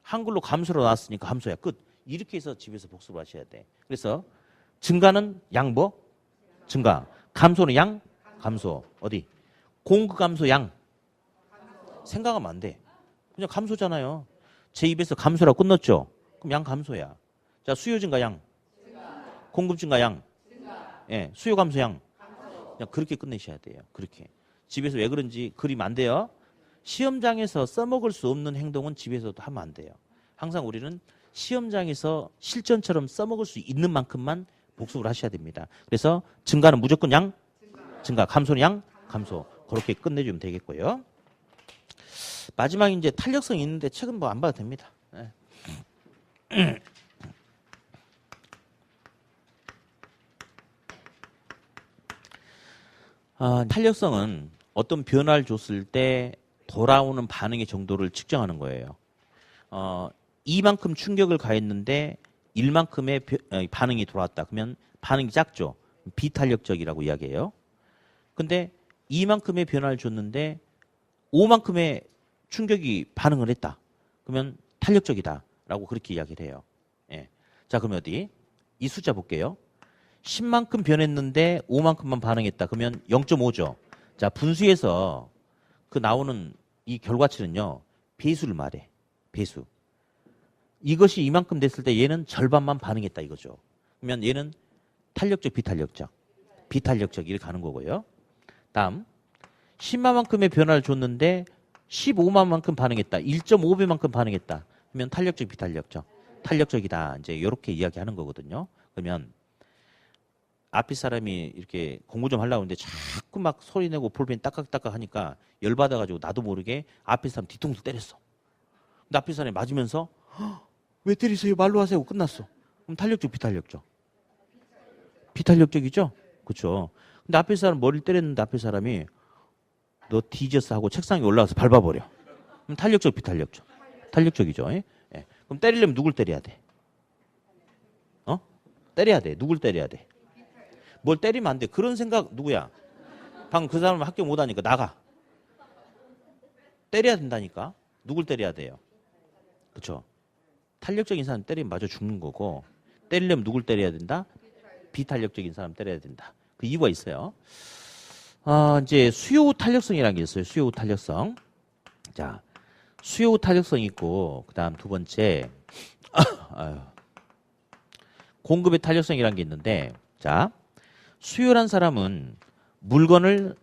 한글로 감소로 나왔으니까 감소야. 끝. 이렇게 해서 집에서 복습을 하셔야 돼. 그래서 증가는 양 뭐? 증가. 감소는 양? 감소. 어디? 공급 감소 양. 생각하면 안 돼. 그냥 감소잖아요. 제 입에서 감소라고 끝났죠. 그럼 양 감소야. 자, 수요 증가 양. 공급 증가 양. 예, 수요 감소 양. 그냥 그렇게 끝내셔야 돼요. 그렇게. 집에서 왜 그런지 그리면 안 돼요. 시험장에서 써먹을 수 없는 행동은 집에서도 하면 안 돼요. 항상 우리는 시험장에서 실전처럼 써먹을 수 있는 만큼만 복습을 하셔야 됩니다. 그래서 증가는 무조건 양, 증가, 감소는 양, 감소. 그렇게 끝내주면 되겠고요. 마지막 이제 탄력성이 있는데 책은 뭐 안 봐도 됩니다. 네. 탄력성은 어떤 변화를 줬을 때 돌아오는 반응의 정도를 측정하는 거예요. 이만큼 충격을 가했는데 1만큼의 반응이 돌아왔다. 그러면 반응이 작죠. 비탄력적이라고 이야기해요. 근데 이만큼의 변화를 줬는데 5만큼의 충격이 반응을 했다. 그러면 탄력적이다라고 그렇게 이야기를 해요. 예. 자, 그러면 어디? 이 숫자 볼게요. 10만큼 변했는데 5만큼만 반응했다. 그러면 0.5죠. 자, 분수에서 그 나오는 이 결과치는요. 배수를 말해. 배수. 이것이 이만큼 됐을 때 얘는 절반만 반응했다 이거죠. 그러면 얘는 탄력적, 비탄력적. 비탄력적 이렇게 가는 거고요. 다음 10만만큼의 변화를 줬는데 15만만큼 반응했다. 1.5배만큼 반응했다. 그러면 탄력적, 비탄력적. 탄력적이다. 이제 이렇게 이야기하는 거거든요. 그러면 앞에 사람이 이렇게 공부 좀 하려고 하는데 자꾸 막 소리 내고 볼펜 딱딱딱딱 하니까 열받아가지고 나도 모르게 앞에 사람 뒤통수 때렸어. 근데 앞에 사람이 맞으면서 왜 때리세요? 말로 하세요. 끝났어. 그럼 탄력적, 비탄력적. 비탄력적이죠? 그렇죠. 근데 앞에 사람 머리를 때렸는데 앞에 사람이 너 뒤졌어 하고 책상에 올라가서 밟아버려. 그럼 탄력적, 비탄력적. 탄력적이죠. 예? 예. 그럼 때리려면 누굴 때려야 돼? 때려야 돼. 누굴 때려야 돼? 뭘 때리면 안 돼. 그런 생각 누구야? 방금 그 사람 학교 못 하니까 나가. 때려야 된다니까. 누굴 때려야 돼요? 그렇죠. 탄력적인 사람 때리면 맞아 죽는 거고 때리려면 누굴 때려야 된다? 비탄력적인 사람 때려야 된다. 그 이유가 있어요. 이제 수요 탄력성이라는 게 있어요. 수요 탄력성. 자, 수요 탄력성이 있고 그다음 두 번째 공급의 탄력성이라는 게 있는데 자, 수요란 사람은 물건을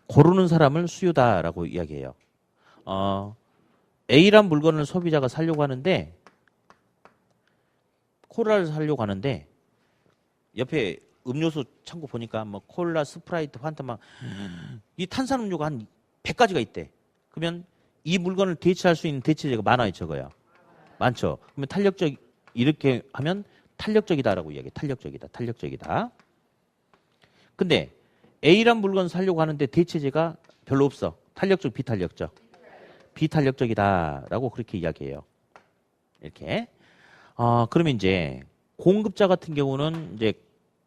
고르는 사람을 수요다라고 이야기해요. A란 물건을 소비자가 사려고 하는데 콜라를 사려고 하는데 옆에 음료수 창고 보니까 뭐 콜라, 스프라이트, 판타 막 이 탄산음료가 한 100가지가 있대. 그러면 이 물건을 대체할 수 있는 대체제가 많아요, 적어요? 많죠. 그러면 탄력적 이렇게 하면 탄력적이다라고 이야기해. 탄력적이다. 근데 A란 물건 사려고 하는데 대체제가 별로 없어. 탄력적, 비탄력적. 비탄력적이다라고 그렇게 이야기해요. 이렇게. 그러면 이제 공급자 같은 경우는 이제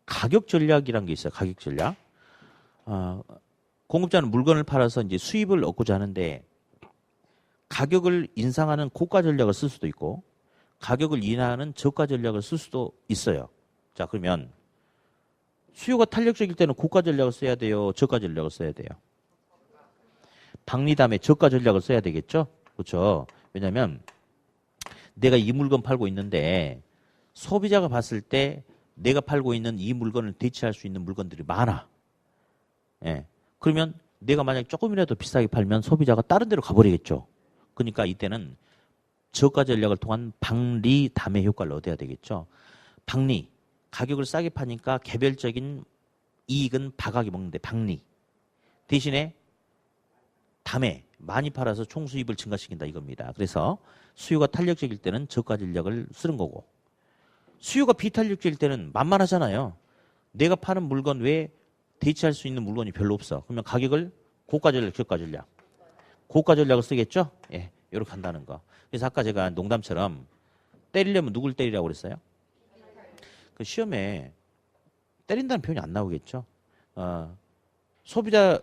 가격 전략이라는 게 있어요. 가격 전략. 공급자는 물건을 팔아서 이제 수입을 얻고자 하는데 가격을 인상하는 고가 전략을 쓸 수도 있고 가격을 인하하는 저가 전략을 쓸 수도 있어요. 자, 그러면 수요가 탄력적일 때는 고가 전략을 써야 돼요? 저가 전략을 써야 돼요? 박리담에 저가 전략을 써야 되겠죠? 그렇죠? 왜냐하면 내가 이 물건 팔고 있는데 소비자가 봤을 때 내가 팔고 있는 이 물건을 대체할 수 있는 물건들이 많아. 예. 그러면 내가 만약 조금이라도 비싸게 팔면 소비자가 다른 데로 가버리겠죠. 그러니까 이때는 저가 전략을 통한 박리담의 효과를 얻어야 되겠죠. 박리, 가격을 싸게 파니까 개별적인 이익은 박하게 먹는데 박리. 대신에 담에 많이 팔아서 총 수입을 증가시킨다 이겁니다. 그래서 수요가 탄력적일 때는 저가 전략을 쓰는 거고 수요가 비탄력적일 때는 만만하잖아요. 내가 파는 물건 외에 대체할 수 있는 물건이 별로 없어. 그러면 가격을 고가 전략, 저가 전략. 고가 전략을 쓰겠죠? 예, 이렇게 한다는 거. 그래서 아까 제가 농담처럼 때리려면 누굴 때리라고 그랬어요? 그 시험에 때린다는 표현이 안 나오겠죠? 소비자가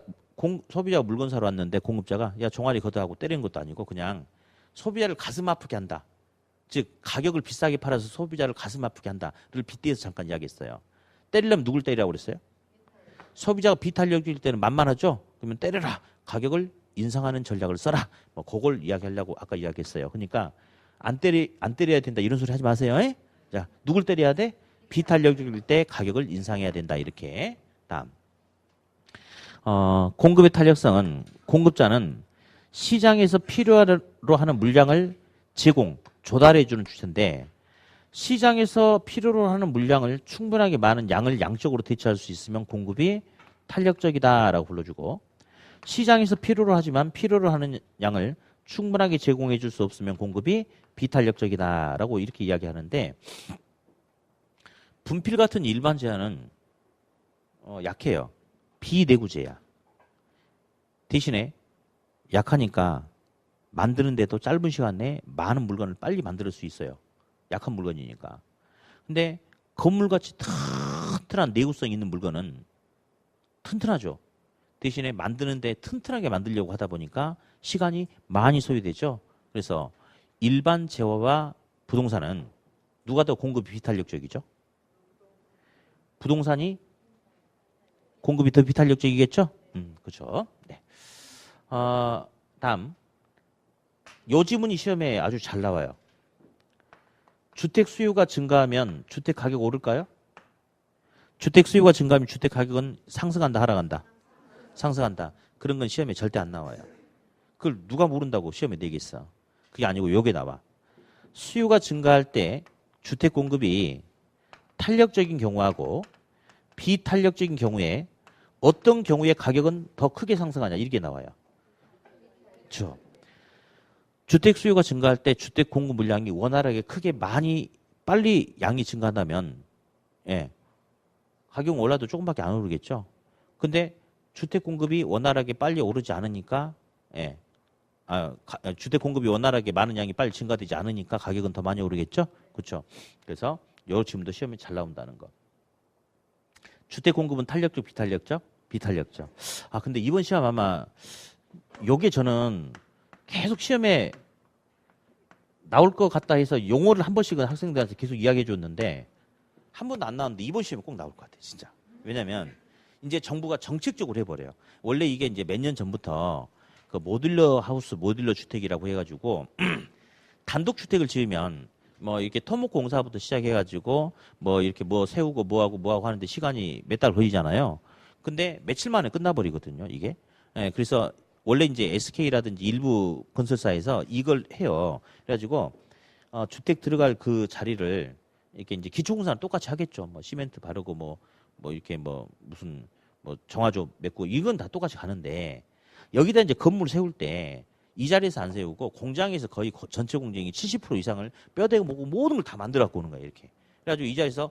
물건 사러 왔는데 공급자가 야 종아리 걷어하고 때리는 것도 아니고 그냥 소비자를 가슴 아프게 한다. 즉 가격을 비싸게 팔아서 소비자를 가슴 아프게 한다를 빗대서 잠깐 이야기했어요. 때리려면 누굴 때리라고 그랬어요? 소비자가 비탄력적일 때는 만만하죠? 그러면 때려라. 가격을 인상하는 전략을 써라. 뭐 그걸 이야기하려고 아까 이야기했어요. 그러니까 안 때려야 된다 이런 소리 하지 마세요. 에? 자, 누굴 때려야 돼? 비탄력적일 때 가격을 인상해야 된다. 이렇게. 다음. 공급의 탄력성은 공급자는 시장에서 필요로 하는 물량을 조달해 주는 주체인데 시장에서 필요로 하는 물량을 충분하게 많은 양을 양적으로 대체할 수 있으면 공급이 탄력적이다라고 불러주고 시장에서 필요로 하지만 필요로 하는 양을 충분하게 제공해 줄 수 없으면 공급이 비탄력적이다라고 이렇게 이야기하는데 분필 같은 일반 제한은 약해요. 비내구재야. 대신에 약하니까 만드는데도 짧은 시간 내에 많은 물건을 빨리 만들 수 있어요. 약한 물건이니까. 근데 건물같이 튼튼한 내구성 있는 물건은 튼튼하죠. 대신에 만드는데 튼튼하게 만들려고 하다 보니까 시간이 많이 소요되죠. 그래서 일반 재화와 부동산은 누가 더 공급이 비탄력적이죠? 부동산이 공급이 더 비탄력적이겠죠? 그렇죠. 네. 다음. 요 지문이 시험에 아주 잘 나와요. 주택 수요가 증가하면 주택 가격 오를까요? 주택 수요가 증가하면 주택 가격은 상승한다, 하락한다? 상승한다. 그런 건 시험에 절대 안 나와요. 그걸 누가 모른다고 시험에 내겠어. 그게 아니고 요게 나와. 수요가 증가할 때 주택 공급이 탄력적인 경우하고 비탄력적인 경우에 어떤 경우에 가격은 더 크게 상승하냐 이렇게 나와요. 그렇죠. 주택 수요가 증가할 때 주택 공급 물량이 원활하게 크게 빨리 양이 증가한다면 예, 가격은 올라도 조금밖에 안 오르겠죠. 근데 주택 공급이 원활하게 빨리 오르지 않으니까 예, 주택 공급이 원활하게 많은 양이 빨리 증가되지 않으니까 가격은 더 많이 오르겠죠. 그렇죠. 그래서 요 지금도 시험이 잘 나온다는 거. 주택 공급은 탄력적, 비탄력적? 비탄력적. 근데 이번 시험 아마 요게 저는 계속 시험에 나올 것 같다 해서 용어를 한 번씩은 학생들한테 계속 이야기해 줬는데 한 번도 안 나왔는데 이번 시험에 꼭 나올 것 같아요. 진짜. 왜냐면 이제 정부가 정책적으로 해버려요. 원래 이게 이제 몇 년 전부터 그 모듈러 하우스, 모듈러 주택이라고 해가지고 단독 주택을 지으면 뭐 이렇게 토목 공사부터 시작해가지고 뭐 이렇게 뭐 세우고 뭐하고 하는데 시간이 몇 달 걸리잖아요. 근데 며칠 만에 끝나버리거든요, 이게. 예, 그래서 원래 이제 SK라든지 일부 건설사에서 이걸 해요. 그래가지고 주택 들어갈 그 자리를 이렇게 이제 기초공사는 똑같이 하겠죠. 뭐 시멘트 바르고 뭐 이렇게 뭐 무슨 뭐 정화조 맺고 이건 다 똑같이 가는데 여기다 이제 건물 세울 때 이 자리에서 안 세우고 공장에서 거의 전체 공정이 70% 이상을 뼈대고 뭐고 모든 걸 다 만들어 갖고 오는 거예요, 이렇게. 그래가지고 이 자리에서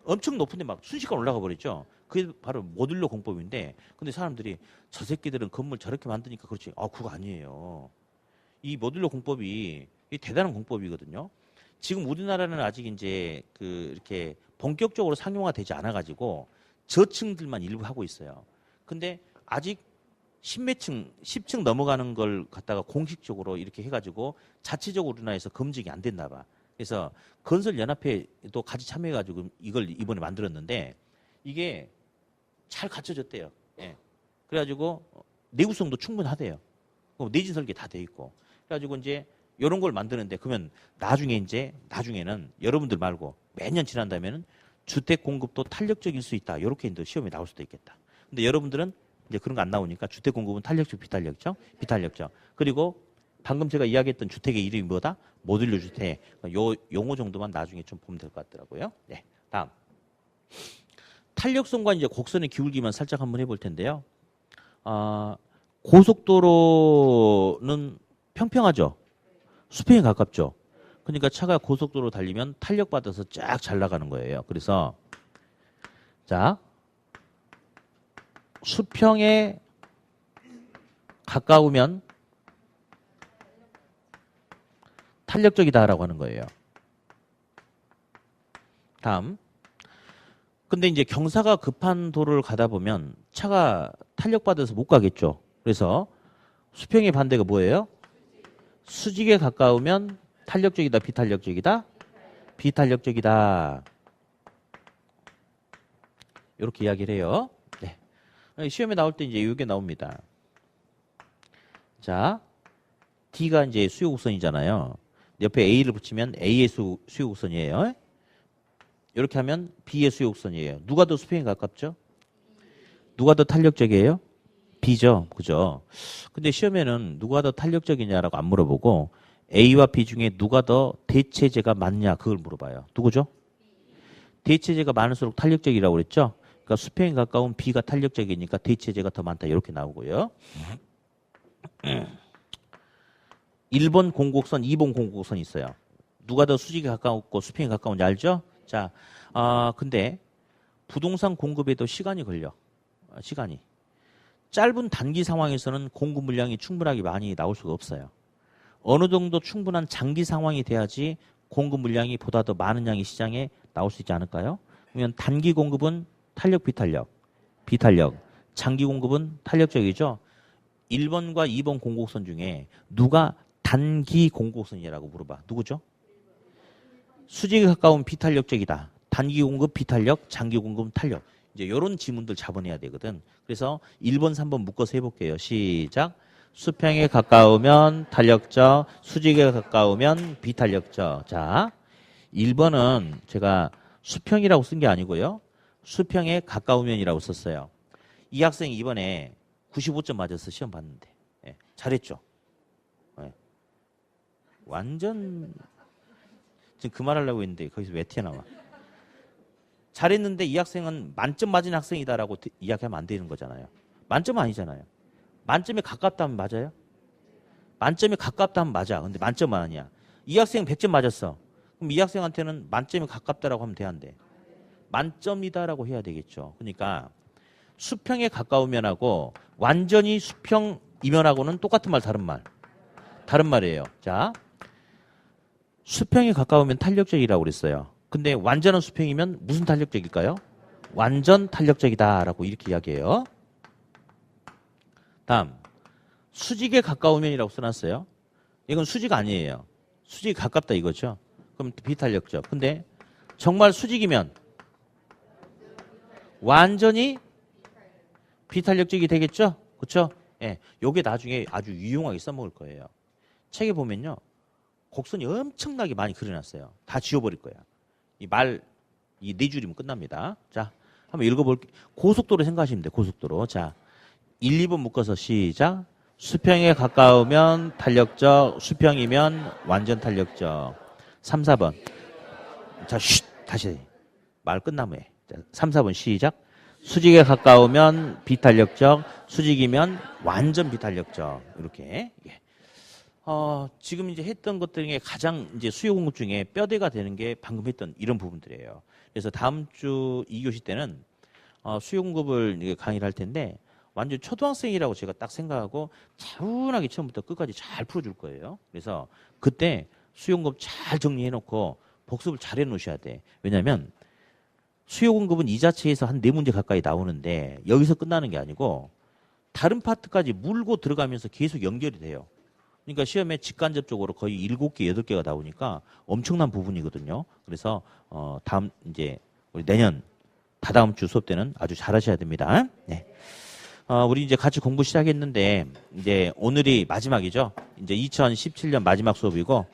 엄청 높은데 막 순식간 올라가 버리죠. 그게 바로 모듈러 공법인데, 근데 사람들이 저 새끼들은 건물 저렇게 만드니까 그렇지. 그거 아니에요. 이 모듈러 공법이 이 대단한 공법이거든요. 지금 우리나라는 아직 이제 이렇게 본격적으로 상용화되지 않아가지고 저층들만 일부 하고 있어요. 근데 아직 10층 넘어가는 걸 갖다가 공식적으로 이렇게 해가지고 자체적으로 우리나라에서 검증이 안 됐나 봐. 그래서 건설연합회도 같이 참여해가지고 이걸 이번에 만들었는데 이게 잘 갖춰졌대요. 예. 그래가지고 내구성도 충분하대요. 내진 설계 다 돼 있고. 그래가지고 이제 이런 걸 만드는데 그러면 나중에는 여러분들 말고 매년 지난다면은 주택 공급도 탄력적일 수 있다. 이렇게 이제 시험에 나올 수도 있겠다. 근데 여러분들은 이제 그런 거 안 나오니까 주택 공급은 탄력적, 비탄력적, 비탄력적. 그리고 방금 제가 이야기했던 주택의 이름이 뭐다? 모듈러 주택. 요 용어 정도만 나중에 좀 보면 될 것 같더라고요. 네, 다음. 탄력성과 이제 곡선의 기울기만 살짝 한번 해볼 텐데요. 고속도로는 평평하죠. 수평에 가깝죠. 그러니까 차가 고속도로 달리면 탄력받아서 쫙 잘 나가는 거예요. 그래서 자, 수평에 가까우면 탄력적이다라고 하는 거예요. 다음. 근데 이제 경사가 급한 도로를 가다 보면 차가 탄력받아서 못 가겠죠. 그래서 수평의 반대가 뭐예요? 수직에 가까우면 탄력적이다, 비탄력적이다? 비탄력적이다. 이렇게 이야기를 해요. 네. 시험에 나올 때 이제 이게 나옵니다. 자, D가 이제 수요곡선이잖아요. 옆에 A를 붙이면 A의 수요곡선이에요. 이렇게 하면 B의 수요곡선이에요. 누가 더 수평에 가깝죠? 누가 더 탄력적이에요? B죠. 그죠? 근데 시험에는 누가 더 탄력적이냐라고 안 물어보고 A와 B 중에 누가 더 대체제가 많냐 그걸 물어봐요. 누구죠? 대체제가 많을수록 탄력적이라고 그랬죠? 그러니까 수평에 가까운 B가 탄력적이니까 대체제가 더 많다 이렇게 나오고요. 1번 공곡선, 2번 공곡선이 있어요. 누가 더 수직에 가까웠고 수평에 가까운지 알죠? 자, 근데 부동산 공급에도 시간이 걸려. 시간이. 짧은 단기 상황에서는 공급 물량이 충분하게 많이 나올 수가 없어요. 어느 정도 충분한 장기 상황이 돼야지 공급 물량이 보다 더 많은 양이 시장에 나올 수 있지 않을까요? 그러면 단기 공급은 탄력, 비탄력, 비탄력. 장기 공급은 탄력적이죠. 1번과 2번 공곡선 중에 누가 단기 공곡선이라고 물어봐. 누구죠? 수직에 가까운 비탄력적이다. 단기 공급 비탄력, 장기 공급 탄력. 이제 이런 지문들 잡아내야 되거든. 그래서 1번, 3번 묶어서 해볼게요. 시작. 수평에 가까우면 탄력적, 수직에 가까우면 비탄력적. 자, 1번은 제가 수평이라고 쓴 게 아니고요. 수평에 가까우면이라고 썼어요. 이 학생이 이번에 95점 맞아서 시험 봤는데 예, 잘했죠. 예. 완전 지금 그 말하려고 했는데 거기서 왜 튀어나와. 잘했는데 이 학생은 만점 맞은 학생이다라고 이야기하면 안 되는 거잖아요. 만점 아니잖아요. 만점에 가깝다면 맞아요? 만점에 가깝다면 맞아. 근데 만점은 아니야. 이 학생은 100점 맞았어. 그럼 이 학생한테는 만점에 가깝다라고 하면 돼, 안 돼? 만점이다라고 해야 되겠죠. 그러니까 수평에 가까우면하고 완전히 수평이면하고는 똑같은 말, 다른 말. 다른 말이에요. 자, 수평에 가까우면 탄력적이라고 그랬어요. 근데 완전한 수평이면 무슨 탄력적일까요? 완전 탄력적이다라고 이렇게 이야기해요. 다음, 수직에 가까우면이라고 써놨어요. 이건 수직 아니에요. 수직에 가깝다 이거죠. 그럼 비탄력적. 근데 정말 수직이면 완전히 비탄력적이 되겠죠? 그렇죠? 예, 요게 나중에 아주 유용하게 써먹을 거예요. 책에 보면요. 곡선이 엄청나게 많이 그려놨어요. 다 지워버릴 거야. 이 네 줄이면 끝납니다. 자, 한번 읽어볼게요. 고속도로 생각하시면 돼요. 고속도로. 자, 1, 2번 묶어서 시작. 수평에 가까우면 탄력적, 수평이면 완전 탄력적. 3, 4번. 자, 다시 말 끝나면 해. 자, 3, 4번 시작. 수직에 가까우면 비탄력적, 수직이면 완전 비탄력적. 이렇게. 예. 지금 이제 했던 것 중에 가장 이제 수요 공급 중에 뼈대가 되는 게 방금 했던 이런 부분들이에요. 그래서 다음 주 2교시 때는 수요공급을 이게 강의를 할 텐데 완전 초등학생이라고 제가 딱 생각하고 차분하게 처음부터 끝까지 잘 풀어줄 거예요. 그래서 그때 수요공급 잘 정리해놓고 복습을 잘 해놓으셔야 돼. 왜냐하면 수요공급은 이 자체에서 한 4문제 가까이 나오는데 여기서 끝나는 게 아니고 다른 파트까지 물고 들어가면서 계속 연결이 돼요. 그러니까 시험에 직간접적으로 거의 7개, 8개가 나오니까 엄청난 부분이거든요. 그래서 다음 이제 우리 내년 다다음 주 수업 때는 아주 잘하셔야 됩니다. 네. 우리 이제 같이 공부 시작했는데 이제 오늘이 마지막이죠. 이제 2017년 마지막 수업이고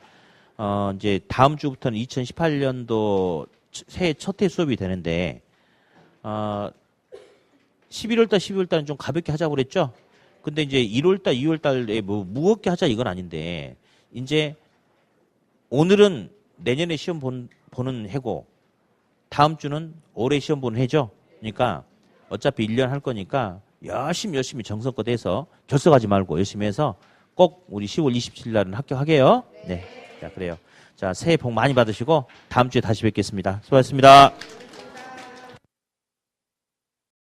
이제 다음 주부터는 2018년도 새해 첫 해 수업이 되는데 11월달, 12월달은 좀 가볍게 하자고 그랬죠. 근데 이제 1월달, 2월달에 뭐 무겁게 하자 이건 아닌데 이제 오늘은 내년에 시험 보는 해고 다음 주는 올해 시험 보는 해죠. 그러니까 어차피 1년 할 거니까 열심히 정성껏 해서 결석하지 말고 열심히 해서 꼭 우리 10월 27일 날은 합격하게요. 네. 자, 그래요. 자, 새해 복 많이 받으시고 다음 주에 다시 뵙겠습니다. 수고하셨습니다.